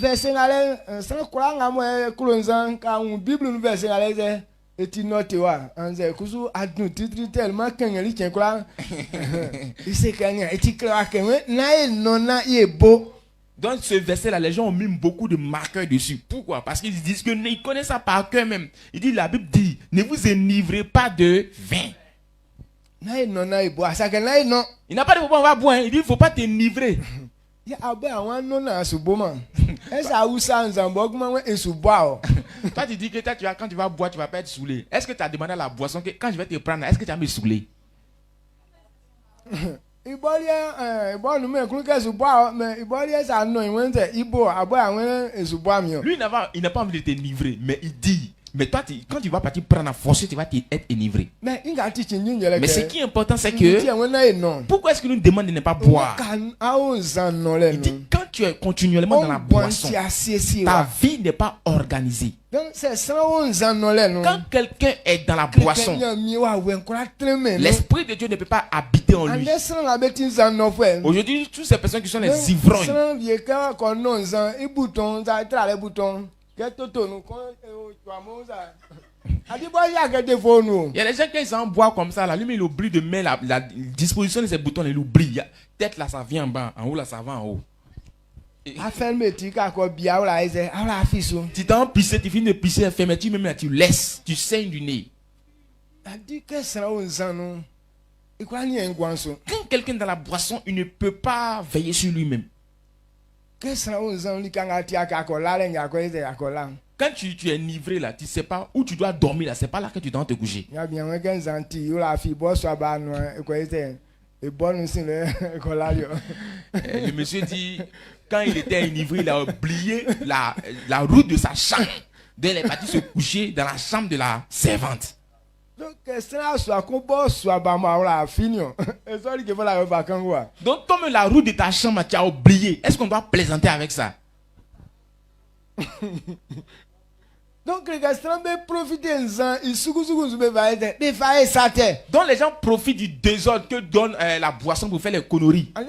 Dans ce verset-là, les gens ont mis beaucoup de marqueurs dessus. Pourquoi? Parce qu'ils disent qu'ils connaissent ça par cœur même. Il dit, la Bible dit, ne vous enivrez pas de vin. Il n'a pas dit, on va boire. Il dit, il ne faut pas t'enivrer. Toi, tu dis que quand tu vas boire, tu ne vas pas être saoulé. Est-ce que tu as demandé à la boisson que quand je vais te prendre, est-ce que tu vas me saouler? Lui, il n'a pas envie de t'enivrer, mais il dit, mais toi, quand tu vas partir prendre à forcer, tu vas être enivré. Mais ce qui est important, c'est que pourquoi est-ce que nous demandons de ne pas boire? Il dit, quand tu es continuellement dans la boisson, ta vie n'est pas organisée. Quand quelqu'un est dans la boisson, l'Esprit de Dieu ne peut pas habiter en lui. Aujourd'hui, toutes ces personnes qui sont les ivrognes, il y a des gens qui s'en boivent comme ça, là, lui, il oublie de mettre la disposition de ces boutons, il oublie. Tête là, ça vient en bas, en haut là, ça va en haut. Tu t'en pisser, tu finis de pisser, mais tu même là, tu laisses, tu saignes du nez. Quand quelqu'un est dans la boisson, il ne peut pas veiller sur lui-même. Quand tu es nivré là, tu ne sais pas où tu dois dormir là, c'est pas là que tu dois te coucher. Le monsieur dit, quand il était enivré, il a oublié la route de sa chambre. Donc il est parti se coucher dans la chambre de la servante. Donc comme la route de ta chambre, tu as oublié, est-ce qu'on doit plaisanter avec ça? Donc les gens profitent du désordre que donne la boisson pour faire les conneries. Il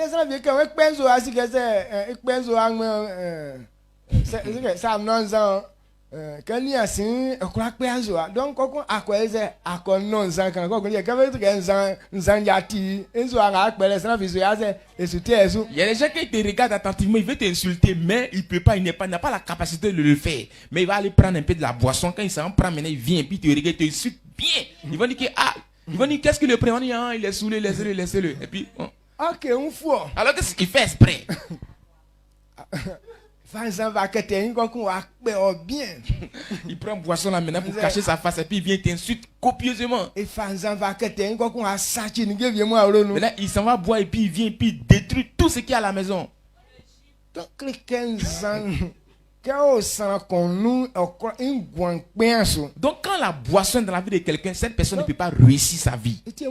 y a des gens qui te regardent attentivement, il veut t'insulter, mais il peut pas, il n'a pas la capacité de le faire. Mais il va aller prendre un peu de la boisson. Quand il s'en prend, maintenant il vient et puis il te regarde, il t'insulte bien. Ils vont dire que ils vont dire qu'est-ce qu'il le prend? On dit il est saoulé, laissez-le. Et puis alors qu'est-ce qu'il fait exprès? Il prend boisson là maintenant pour cacher sa face et puis il vient t'insulter copieusement. Maintenant il s'en va boire et puis il vient et puis il détruit tout ce qu'il y a à la maison. Donc quand la boisson est dans la vie de quelqu'un, cette personne ne peut pas réussir sa vie. Il dit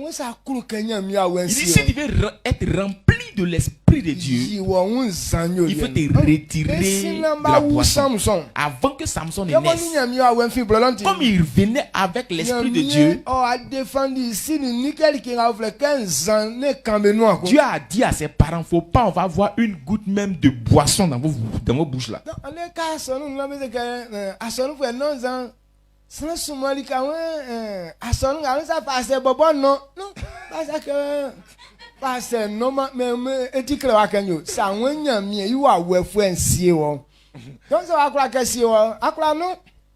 si tu veux être rempli de l'Esprit de Dieu, il faut te retirer de la boisson. Avant que Samson ne naisse, comme il venait avec l'Esprit de Dieu, Dieu a dit à ses parents, faut pas, on va avoir une goutte même de boisson dans vos bouches là. Parce que non, mais et que la canyo, ça on y a mis you are well friends here. Donc ça va quoi que si non.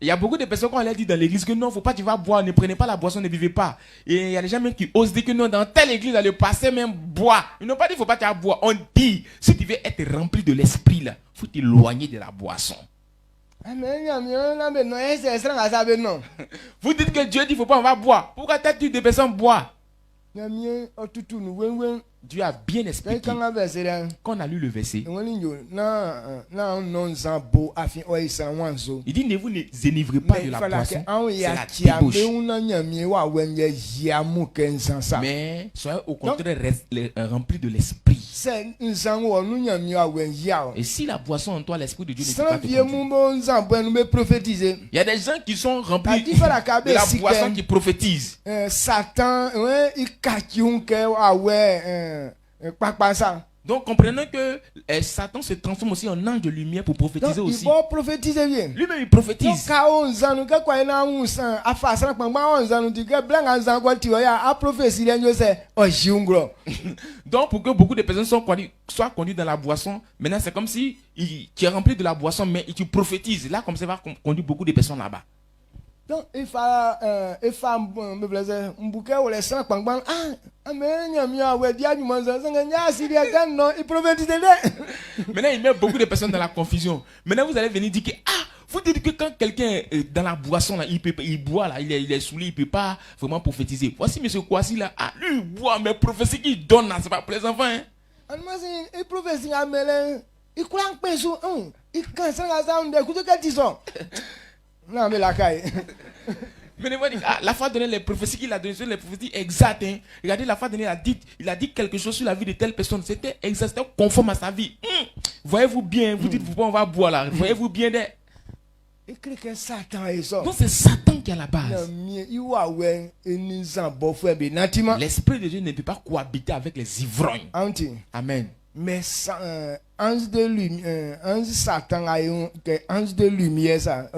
Il y a beaucoup de personnes qui ont dit dans l'église que non, faut pas, tu vas boire, ne prenez pas la boisson, ne buvez pas. Et il y a des gens même qui osent dire que non, dans telle église, le pasteur même boit. Ils n'ont pas dit faut pas tu vas boire. On dit, si tu veux être rempli de l'esprit là, faut t'éloigner de la boisson. Vous dites que Dieu dit faut pas on va boire. Pourquoi t'as-tu des personnes boire? Dieu a bien expliqué. Quand on a lu le verset, il dit ne vous énivrez pas de la boisson. C'est la débauche. Mais soyez au contraire remplis de l'esprit. Et si la boisson en toi, l'esprit de Dieu ne peut pas te conduire. Il y a des gens qui sont remplis de la boisson qui prophétise. Satan, donc comprenons que Satan se transforme aussi en ange de lumière pour prophétiser. Donc, aussi. Il va prophétiser bien. Lui-même il prophétise. Donc pour que beaucoup de personnes soient conduites dans la boisson, maintenant c'est comme si tu es rempli de la boisson mais tu prophétises. Là comme ça va conduire beaucoup de personnes là-bas. Donc il faut me plaisir un bouquet ou les sangs maintenant il met beaucoup de personnes dans la confusion. Maintenant vous allez venir dire que vous dites que quand quelqu'un est dans la boisson là, il boit là, il est saoulé, il peut pas vraiment prophétiser. Voici monsieur Kouassi là, lui il boit mais prophétie qu'il donne là, c'est pas pour les enfants hein. Il prophétie il croit en peso, il canse la sound de couteau que disons. Non, mais la caille. Mais la fois donnée, les prophéties qu'il a données, les prophéties exactes. Hein. Regardez, la fois donnée, il a dit quelque chose sur la vie de telle personne. C'était exact, c'était conforme à sa vie. Voyez-vous bien, vous dites, on va boire là. Voyez-vous bien. Donc c'est Satan qui est à la base. L'esprit de Dieu ne peut pas cohabiter avec les ivrognes. Amen. Mais ange de lumière, Satan a ange de lumière ça,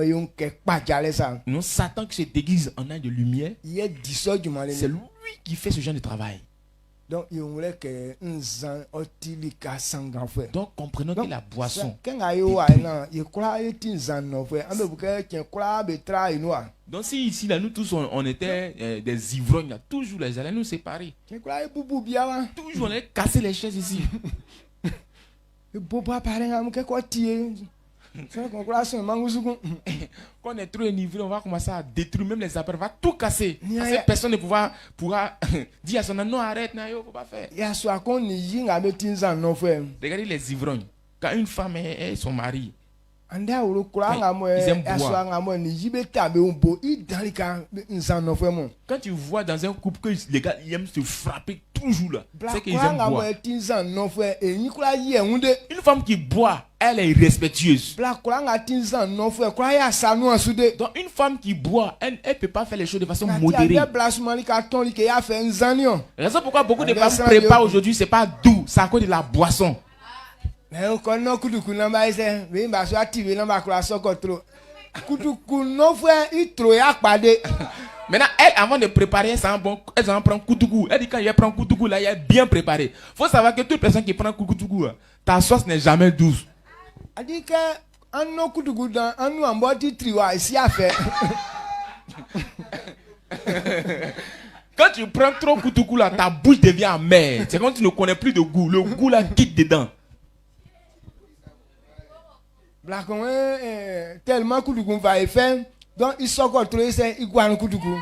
non, Satan qui se déguise en ange de lumière. C'est lui qui fait ce genre de travail. Donc il voulait que donc comprenons que la boisson. Donc si ici là nous tous on était des ivrognes là, toujours les allaient nous séparer. Toujours on allait casser les chaises ici. Quand on est trop enivré, on va commencer à détruire même les appareils, on va tout casser. Parce que personne ne pourra dire à son nom, non arrête, il ne faut pas faire. Regardez les ivrognes. Quand une femme et son mari, ils aiment boire. Quand tu vois dans un couple que les gars ils aiment se frapper toujours là, c'est qu'ils aiment boire. Une femme qui boit, elle est irrespectueuse. Donc une femme qui boit, elle ne peut pas faire les choses de façon modérée. Raison pourquoi beaucoup de femmes préparent aujourd'hui, c'est pas doux, c'est à cause de la boisson. Maintenant, elle, avant de préparer, elle en prend koutoukou. Elle dit quand elle prend koutoukou, là, elle est bien préparée. Il faut savoir que toute personne qui prend koutoukou, ta sauce n'est jamais douce. Elle dit que koutoukou dans un body triwa ici à faire. Quand tu prends trop koutoukou, là, ta bouche devient amère. C'est quand tu ne connais plus de goût. Le goût, là, quitte dedans. Tellement koutoukou va faire. Donc il sort contre il guane koutoukou.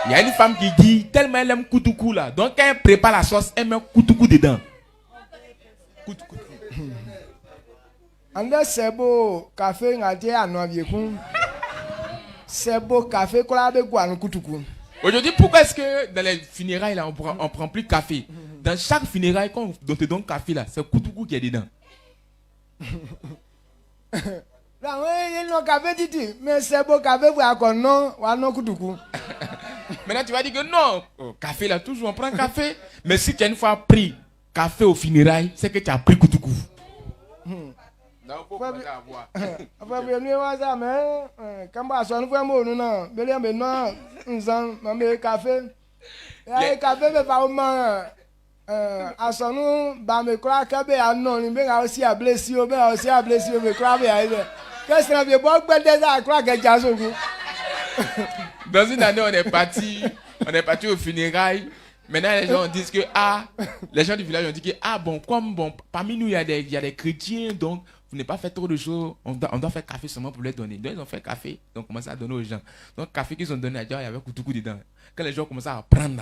Il y a une femme qui dit tellement elle aime koutoukou là. Donc quand elle prépare la sauce, elle met koutoukou dedans. Koutoukou. Anda c'est beau café ngati à Noaviekun. C'est beau café quoi avec guane koutoukou. Aujourd'hui, pourquoi est-ce que dans les funérailles là on prend plus de café? Dans chaque funéraille quand on te donne café là, c'est koutoukou qui est dedans. Mais c'est beau café pour non koutoukou. Maintenant tu vas dire que non, café là toujours on prend café. Mais si tu as une fois pris café au funérailles, c'est que tu as pris koutoukou. Non, faut pas avoir. Dans une année, on est parti aux funérailles. Maintenant, les gens disent que, les gens du village ont dit que, parmi nous, il y a des chrétiens, donc, vous n'avez pas fait trop de choses, on doit faire café seulement pour les donner. Donc, ils ont fait café, donc, on commence à donner aux gens. Donc, café qu'ils ont donné à Dieu, il y avait Koutoukou dedans. Quand les gens commencent à apprendre,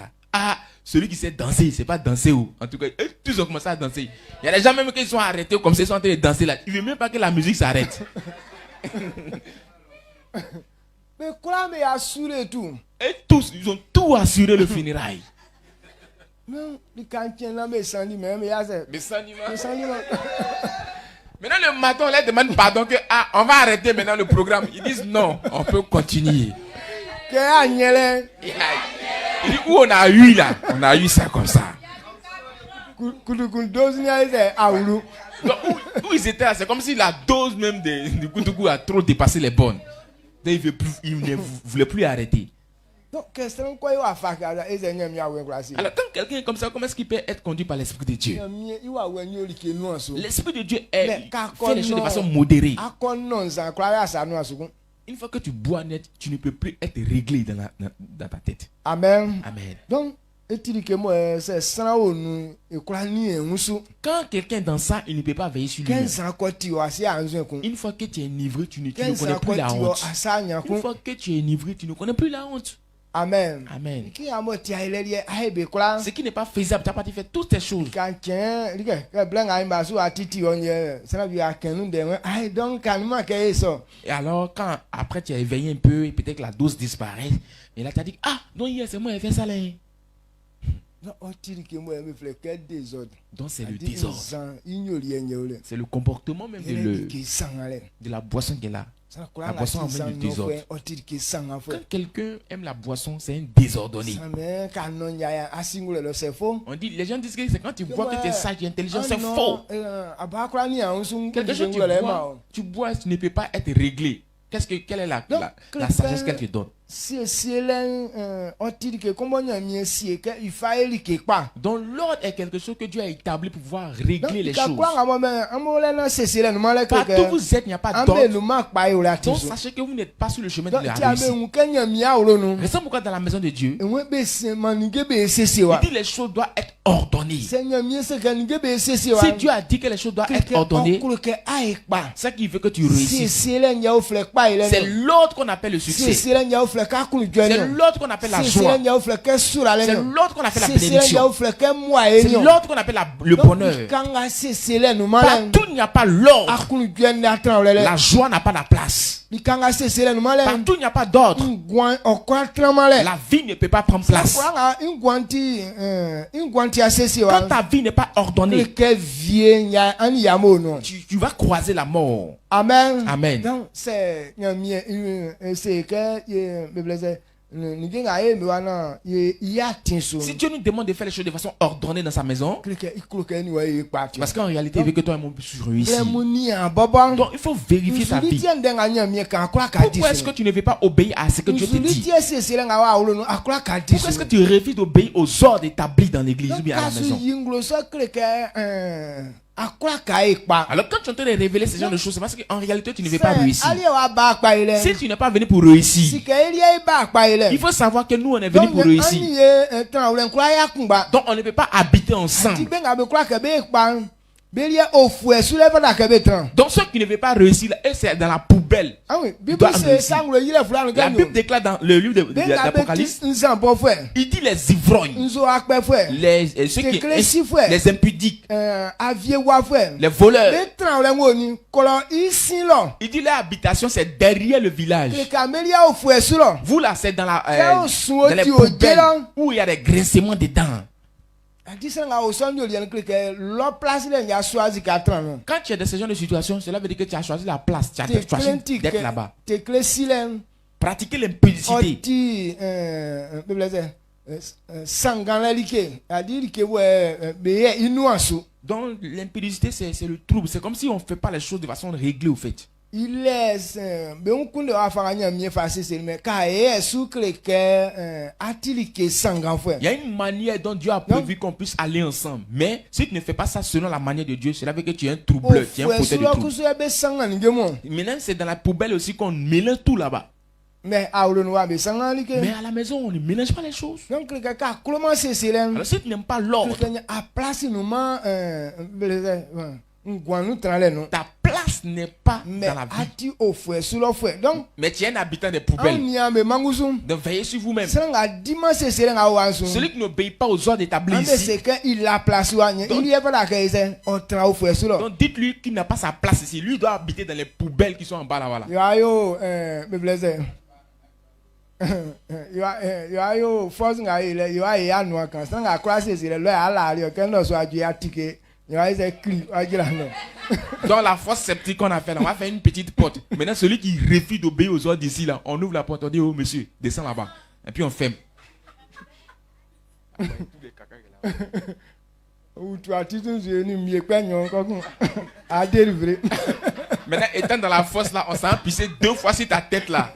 celui qui sait danser, il ne sait pas danser où. En tout cas, tous ont commencé à danser. Il y a des gens même qui sont arrêtés comme ça, ils sont en train de danser là. Ils ne veulent même pas que la musique s'arrête. Mais quoi, mais assuré tout. Et tous, ils ont tout assuré le funérail. Non, les cantiens là, mais sans même, mais Maintenant, le matin, on leur demande pardon que, on va arrêter maintenant le programme. Ils disent non, on peut continuer. Il dit, où on a eu là? On a eu ça comme ça. Donc, où ils étaient là, c'est comme si la dose même du Koutoukou a trop dépassé les bonnes. Donc, il ne voulait plus arrêter. Donc, alors, quand quelqu'un est comme ça, comment est-ce qu'il peut être conduit par l'Esprit de Dieu? L'Esprit de Dieu fait les choses de façon modérée. Une fois que tu bois net, tu ne peux plus être réglé dans ta tête. Amen. Amen. Donc, quand quelqu'un est dans ça, il ne peut pas veiller sur lui. Une fois que tu es enivré, tu ne connais plus la honte. Une fois que tu es enivré, tu ne connais plus la honte. Amen. Amen. Ce qui n'est pas faisable, tu n'as pas fait toutes ces choses. Et alors, quand après tu as éveillé un peu, et peut-être que la dose disparaît, et là tu as dit, non, hier c'est moi qui ai fait ça là. Donc c'est le désordre. C'est le comportement même de la boisson qui est là. La boisson amène du désordre. Quand quelqu'un aime la boisson, c'est un désordonné. On dit, les gens disent que c'est quand tu bois que tu es sage et intelligent, c'est faux. Quelque chose tu bois, tu ne peux pas être réglé. Quelle est la sagesse qu'elle te donne? Donc l'ordre est quelque chose que Dieu a établi pour pouvoir régler les choses. Partout où vous êtes, il n'y a pas d'ordre. Donc sachez que vous n'êtes pas sur le chemin de la réussite. C'est pourquoi dans la maison de Dieu, il dit les choses doivent être ordonnées. Si Dieu a dit que les choses doivent être ordonnées, c'est qu'il veut que tu réussisses. C'est l'autre qu'on appelle le succès. C'est l'autre qu'on appelle la joie. C'est l'autre qu'on appelle la bénédiction. C'est l'autre qu'on appelle le bonheur. Partout il n'y a pas l'ordre, la joie n'a pas la place. Partout il n'y a pas d'ordre, la vie ne peut pas prendre place. Quand ta vie n'est pas ordonnée, tu vas croiser la mort. Amen. Amen. Donc, c'est si Dieu nous demande de faire les choses de façon ordonnée dans sa maison, parce qu'en réalité, il veut que toi et moi puissions réussir. Donc, il faut vérifier ta vie. Pourquoi est-ce que tu ne veux pas obéir à ce que Dieu te dit? Pourquoi est-ce que tu refuses d'obéir aux ordres établis dans l'église ou bien à la maison? Alors quand tu es en train de révéler ce genre de choses, c'est parce qu'en réalité tu ne veux pas réussir. Si tu n'es pas venu pour réussir, il faut savoir que nous on est venu pour réussir. Donc on ne peut pas habiter ensemble. Donc ceux qui ne veulent pas réussir, c'est dans la poubelle. La Bible déclare dans le livre de l'Apocalypse, il dit les ivrognes, les impudiques, les voleurs. Il dit leur habitation c'est derrière le village. Vous là c'est dans les poubelles où il y a des grincements dedans. Quand tu es dans ce genre de situation, cela veut dire que tu as choisi la place, tu as choisi d'être là-bas. Pratiquer l'impudicité. Donc l'impudicité c'est le trouble. C'est comme si on ne fait pas les choses de façon réglée au fait. il laisse ben on va faire un mieux facile mais car est sucre que a-t-il que sang grand frère. Il y a une manière dont Dieu a prévu qu'on puisse aller ensemble, mais si tu ne fais pas ça selon la manière de Dieu, cela veut dire que tu es un troubleur, tu es un fauteuil de trouble. Maintenant c'est dans la poubelle aussi qu'on mélange tout là-bas. Mais à la maison, on ne mélange pas les choses. Donc, alors, si tu n'aimes pas l'ordre, ta place n'est pas dans la vie. Donc, mais tu es un habitant des poubelles. Donc, veillez sur vous-même. Celui qui n'obéit pas aux ordres établis ici, donc dites-lui qu'il n'a pas sa place ici. Lui doit habiter dans les poubelles qui sont en bas là-bas. Dans la force sceptique qu'on a fait là, on va faire une petite porte. Maintenant, celui qui refuse d'obéir aux ordres d'ici là, on ouvre la porte, on dit oh monsieur, descends là-bas. Et puis on ferme. Maintenant, étant dans la fosse là, on s'est pissé 2 fois sur ta tête là.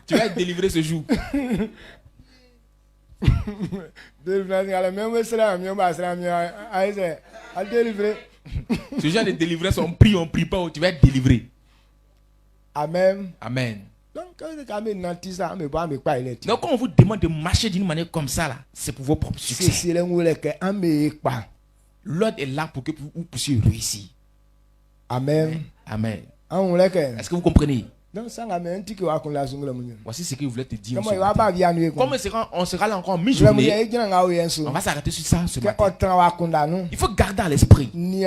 Tu vas être délivré ce jour. Ce genre de délivrance, on prie pas, tu vas être délivré. Amen. Amen. Donc, quand on vous demande de marcher d'une manière comme ça, là, c'est pour vos propres succès. L'ordre est là pour que vous puissiez réussir. Amen. Amen. Est-ce que vous comprenez? Voici ce que je voulais te dire. Comme on sera là encore mi-journée, on va s'arrêter sur ça ce matin. Il faut garder à l'esprit. Il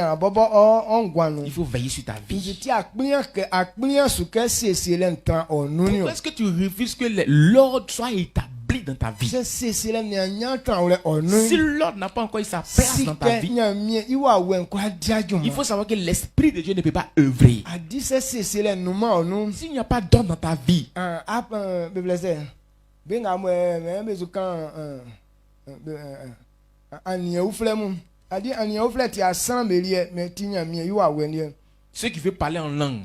faut veiller sur ta vie. Pourquoi est-ce que tu refuses que l'ordre soit établi dans ta vie? Si l'ordre n'a pas encore eu sa place dans ta vie, il faut savoir que l'Esprit de Dieu ne peut pas œuvrer. S'il n'y a pas d'ordre dans ta vie, ceux qui veulent parler en langue,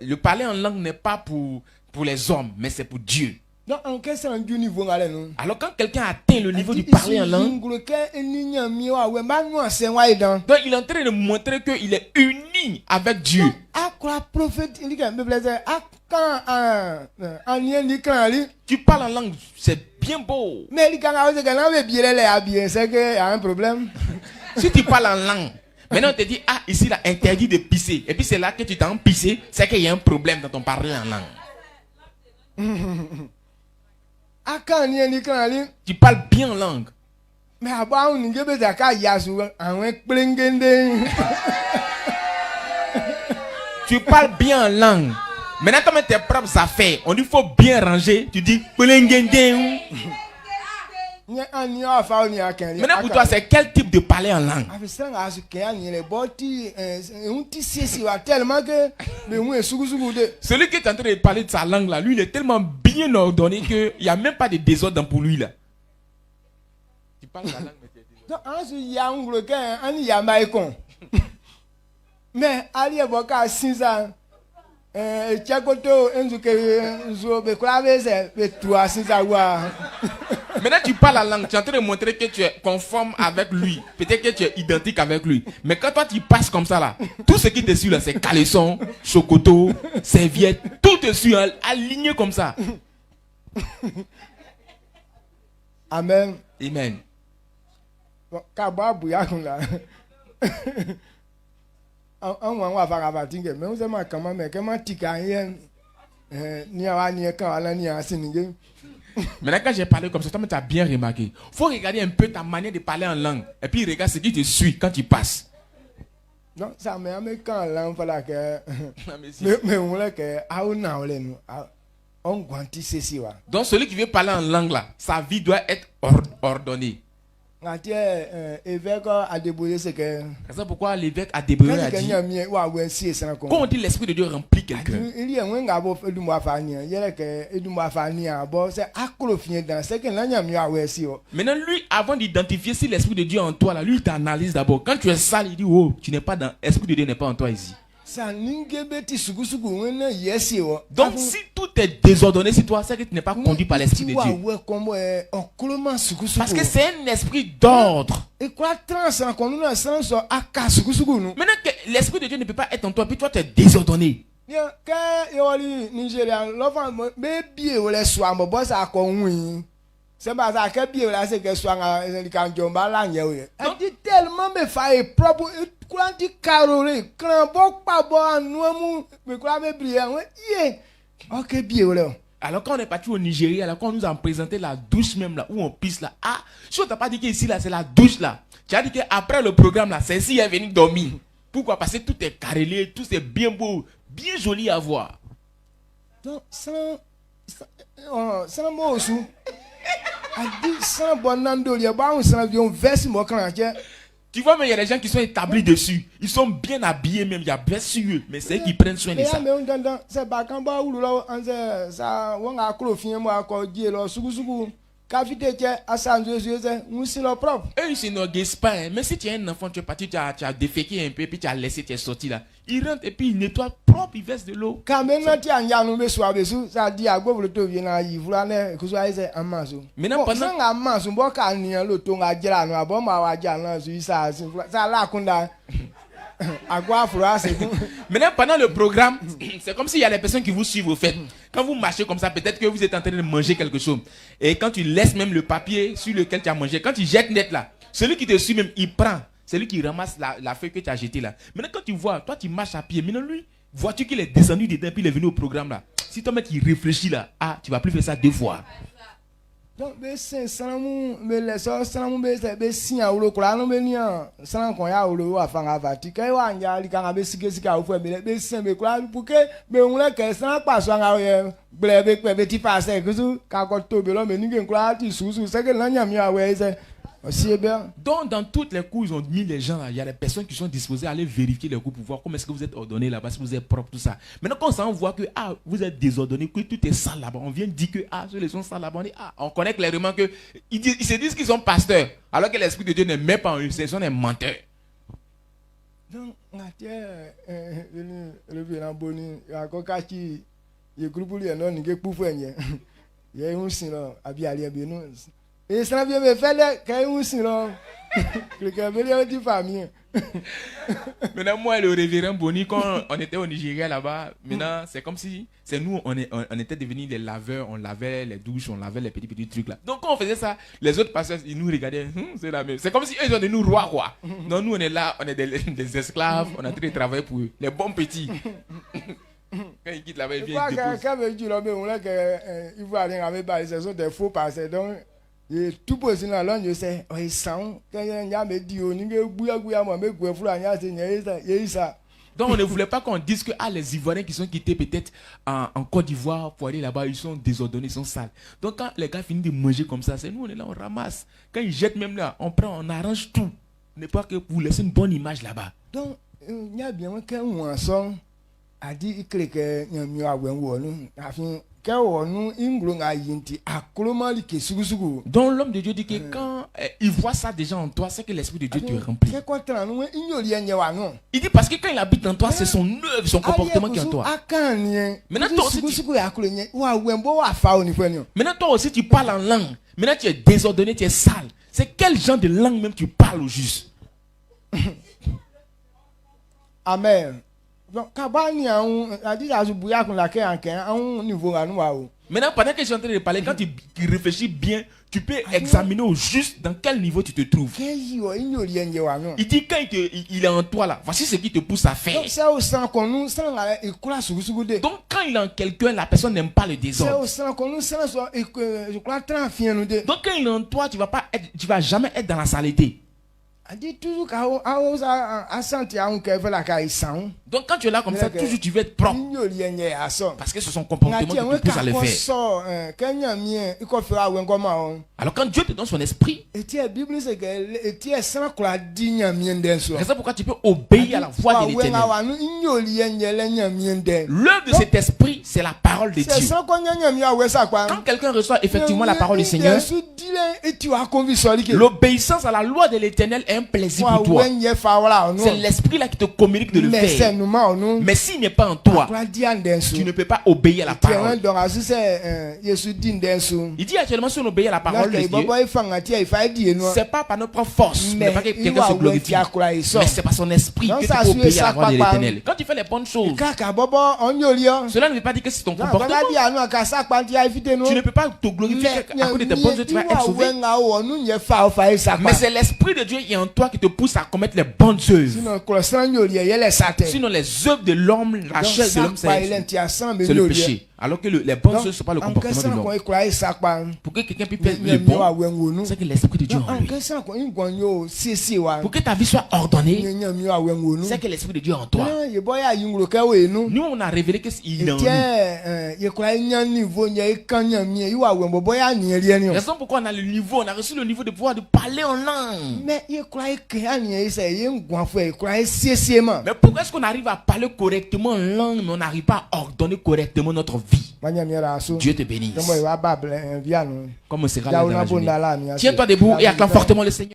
le parler en langue n'est pas pour les hommes, mais c'est pour Dieu. Alors quand quelqu'un atteint le niveau du parler en langue, donc il est en train de montrer qu'il est uni avec Dieu. Tu parles en langue, c'est bien beau. Mais c'est qu'il y a un problème. Si tu parles en langue, maintenant on te dit, ah ici là, interdit de pisser. Et puis c'est là que tu t'en pissé, c'est qu'il y a un problème dans ton parler en langue. Tu parles bien en langue. Mais tu parles bien en langue. Maintenant, comme tes propres affaires, on dit faut bien ranger. Tu dis maintenant pour toi, c'est quel type de parler en langue? Celui qui est en train de parler de sa langue là, lui il est tellement bien ordonné qu'il n'y a même pas de désordre pour lui là. Tu parles la langue mais Ali Boka 6 ans. Maintenant tu parles la langue, tu es en train de montrer que tu es conforme avec lui. Peut-être que tu es identique avec lui. Mais quand toi tu passes comme ça là, tout ce qui te suit là, c'est caleçon, chocoto, serviette, tout te suit aligné comme ça. Amen. Amen. Maintenant quand j'ai parlé comme ça, toi tu as bien remarqué. Faut regarder un peu ta manière de parler en langue. Et puis regarde ce qui te suit quand tu passes. Non, ça m'a mis quand langue voilà que donc celui qui veut parler en langue là, sa vie doit être ordonnée. C'est pourquoi l'évêque a débrouillé a dit, quand on dit l'Esprit de Dieu remplit quelqu'un, maintenant lui, avant d'identifier si l'Esprit de Dieu est en toi là, lui il t'analyse d'abord. Quand tu es sale, il dit oh, tu n'es pas dans l'Esprit de Dieu n'est pas en toi ici. Donc si tout est désordonné sur toi, c'est que tu n'es pas conduit par l'Esprit de Dieu. Parce que c'est un esprit d'ordre. Maintenant que l'Esprit de Dieu ne peut pas être en toi, puis toi tu es désordonné. C'est pas ça que bien là c'est que soit quand jomba là nyé dit tellement me faille propre quand tu carolé quand bon pas bon nous me quoi me briller ouais OK bien là. Alors quand on est parti au Nigeria, alors quand on nous a présenté la douche même là où on pisse là, ah, je t'ai pas dit que ici là c'est la douche là. Tu as dit que après le programme là, c'est ici est venu dormir. Pourquoi? Parce que tout est carrelé, tout c'est bien beau, bien joli à voir. Donc sans mot aussi. Tu vois, mais il y a des gens qui sont établis dessus. Ils sont bien habillés même. Il y a bien sur eux. Mais c'est eux qui prennent soin de ça. Eux, ils s'énorgueillissent pas. Mais si tu es un enfant, tu es parti, tu as déféqué un peu, puis tu as laissé, tu es sorti là. Ils rentrent et puis ils nettoient propre, ils versent de l'eau. Maintenant, pendant le programme, c'est comme s'il y a des personnes qui vous suivent au fait. Quand vous marchez comme ça, peut-être que vous êtes en train de manger quelque chose. Et quand tu laisses même le papier sur lequel tu as mangé, quand tu jettes net là, celui qui te suit même, il prend. C'est lui qui ramasse la feuille que tu as jetée là. Maintenant, quand tu vois, toi tu marches à pied. Maintenant, lui, vois-tu qu'il est descendu dedans puis il est venu au programme là. Si toi, tu réfléchis là, ah, tu vas plus faire ça 2 fois. Donc, donc dans toutes les cours ils ont mis les gens là. Il y a des personnes qui sont disposées à aller vérifier les cours pour voir comment est-ce que vous êtes ordonné là-bas, si vous êtes propre, tout ça. Maintenant quand on voit que ah, vous êtes désordonné, que tout est sale là-bas, on vient dire que ah, ceux qui sont sales là-bas, on connaît clairement que ils se disent qu'ils sont pasteurs, alors que l'Esprit de Dieu ne met pas en eux, ce sont des menteurs. Donc le vilain boni ya kokaki ye groupe lui non nge poufenye ye unsin lo abi ali bi no et ça vient me faire quand unsin lo quelqu'un veut dire de famille. Maintenant moi le révérend Boni quand on était au Nigeria là-bas, maintenant c'est comme si c'est nous on était devenus les laveurs, on lavait les douches, on lavait les petits trucs là. Donc quand on faisait ça, les autres pasteurs ils nous regardaient, c'est la même. C'est comme si eux ils ont de nous rois quoi. Donc nous on est là, on est des esclaves, on a train de travailler pour eux, les bons petits. Quand ils quittent là-bas, ils viennent déposer. Quand veut dire là mais on là que il va rien avec pas, ce sont des faux pasteurs. Donc et tout possible là je sais ils sont quand il y a me dit on nge bouya moi me gwe fula nya c'est ça. Donc on ne voulait pas qu'on dise que ah, les Ivoiriens qui sont quittés peut-être en Côte d'Ivoire pour aller là-bas, ils sont désordonnés, ils sont sales. Donc quand les gars finissent de manger comme ça, c'est nous on est là, on ramasse. Quand ils jettent même là, on prend, on arrange tout. N'est pas que pour laisser une bonne image là-bas. Donc il y a bien qu'un son a dit que il y a mieux à voir nous afin. Donc l'homme de Dieu dit que quand il voit ça déjà en toi, c'est que l'Esprit de Dieu te remplit. Il dit parce que quand il habite en toi, c'est son œuvre, son comportement qui est en toi. Maintenant toi aussi tu parles en langue. Maintenant tu es désordonné, tu es sale. C'est quel genre de langue même tu parles au juste? Amen. Donc, maintenant, pendant que je suis en train de parler, quand tu réfléchis bien, tu peux examiner au juste dans quel niveau tu te trouves. Il dit quand il est en toi là, voici ce qui te pousse à faire. Donc quand il est en quelqu'un, la personne n'aime pas le désordre. Donc quand il est en toi, tu vas jamais être dans la saleté. Donc quand tu es là comme ça, toujours tu veux être propre. Parce que c'est son comportement qui te pousse à le faire. Alors quand Dieu te donne son esprit, c'est pourquoi tu peux obéir à la voix de l'Éternel. L'œuvre de cet esprit, c'est la parole de Dieu. Quand quelqu'un reçoit effectivement la parole du Seigneur, l'obéissance à la loi de l'Éternel est un plaisir pour toi. C'est l'esprit là qui te communique de le faire. Mais s'il n'est pas en toi, tu ne peux pas obéir à la parole. Il dit actuellement si on obéit à la parole de Dieu, c'est pas par notre propre force, mais pas que quelqu'un se glorifie, mais c'est par son esprit que tu peux obéir à la voix de l'Éternel. Quand tu fais les bonnes choses, cela ne veut pas dire que c'est ton comportement. Tu ne peux pas te glorifier à cause de tes bonnes œuvres, tu vas être sauvé. Mais c'est l'esprit de Dieu qui est en toi qui te pousse à commettre les bonnes œuvres. Sinon les œuvres de l'homme, la chair de l'homme, c'est le péché. Alors que les bonnes choses ne sont pas le comportement de l'homme. Pour que quelqu'un puisse faire le bon, c'est que l'esprit de Dieu en lui. Pour que ta vie soit ordonnée, c'est que l'esprit de Dieu est en toi. Nous, on a révélé qu'il est en nous. Raison pourquoi on a le niveau, on a reçu le niveau de pouvoir de parler en langue. Mais pourquoi est-ce qu'on arrive à parler correctement en langue, mais on n'arrive pas à ordonner correctement notre vie? Dieu te bénisse. Comme on sera là dans la journée. Tiens-toi debout et acclame fortement le Seigneur.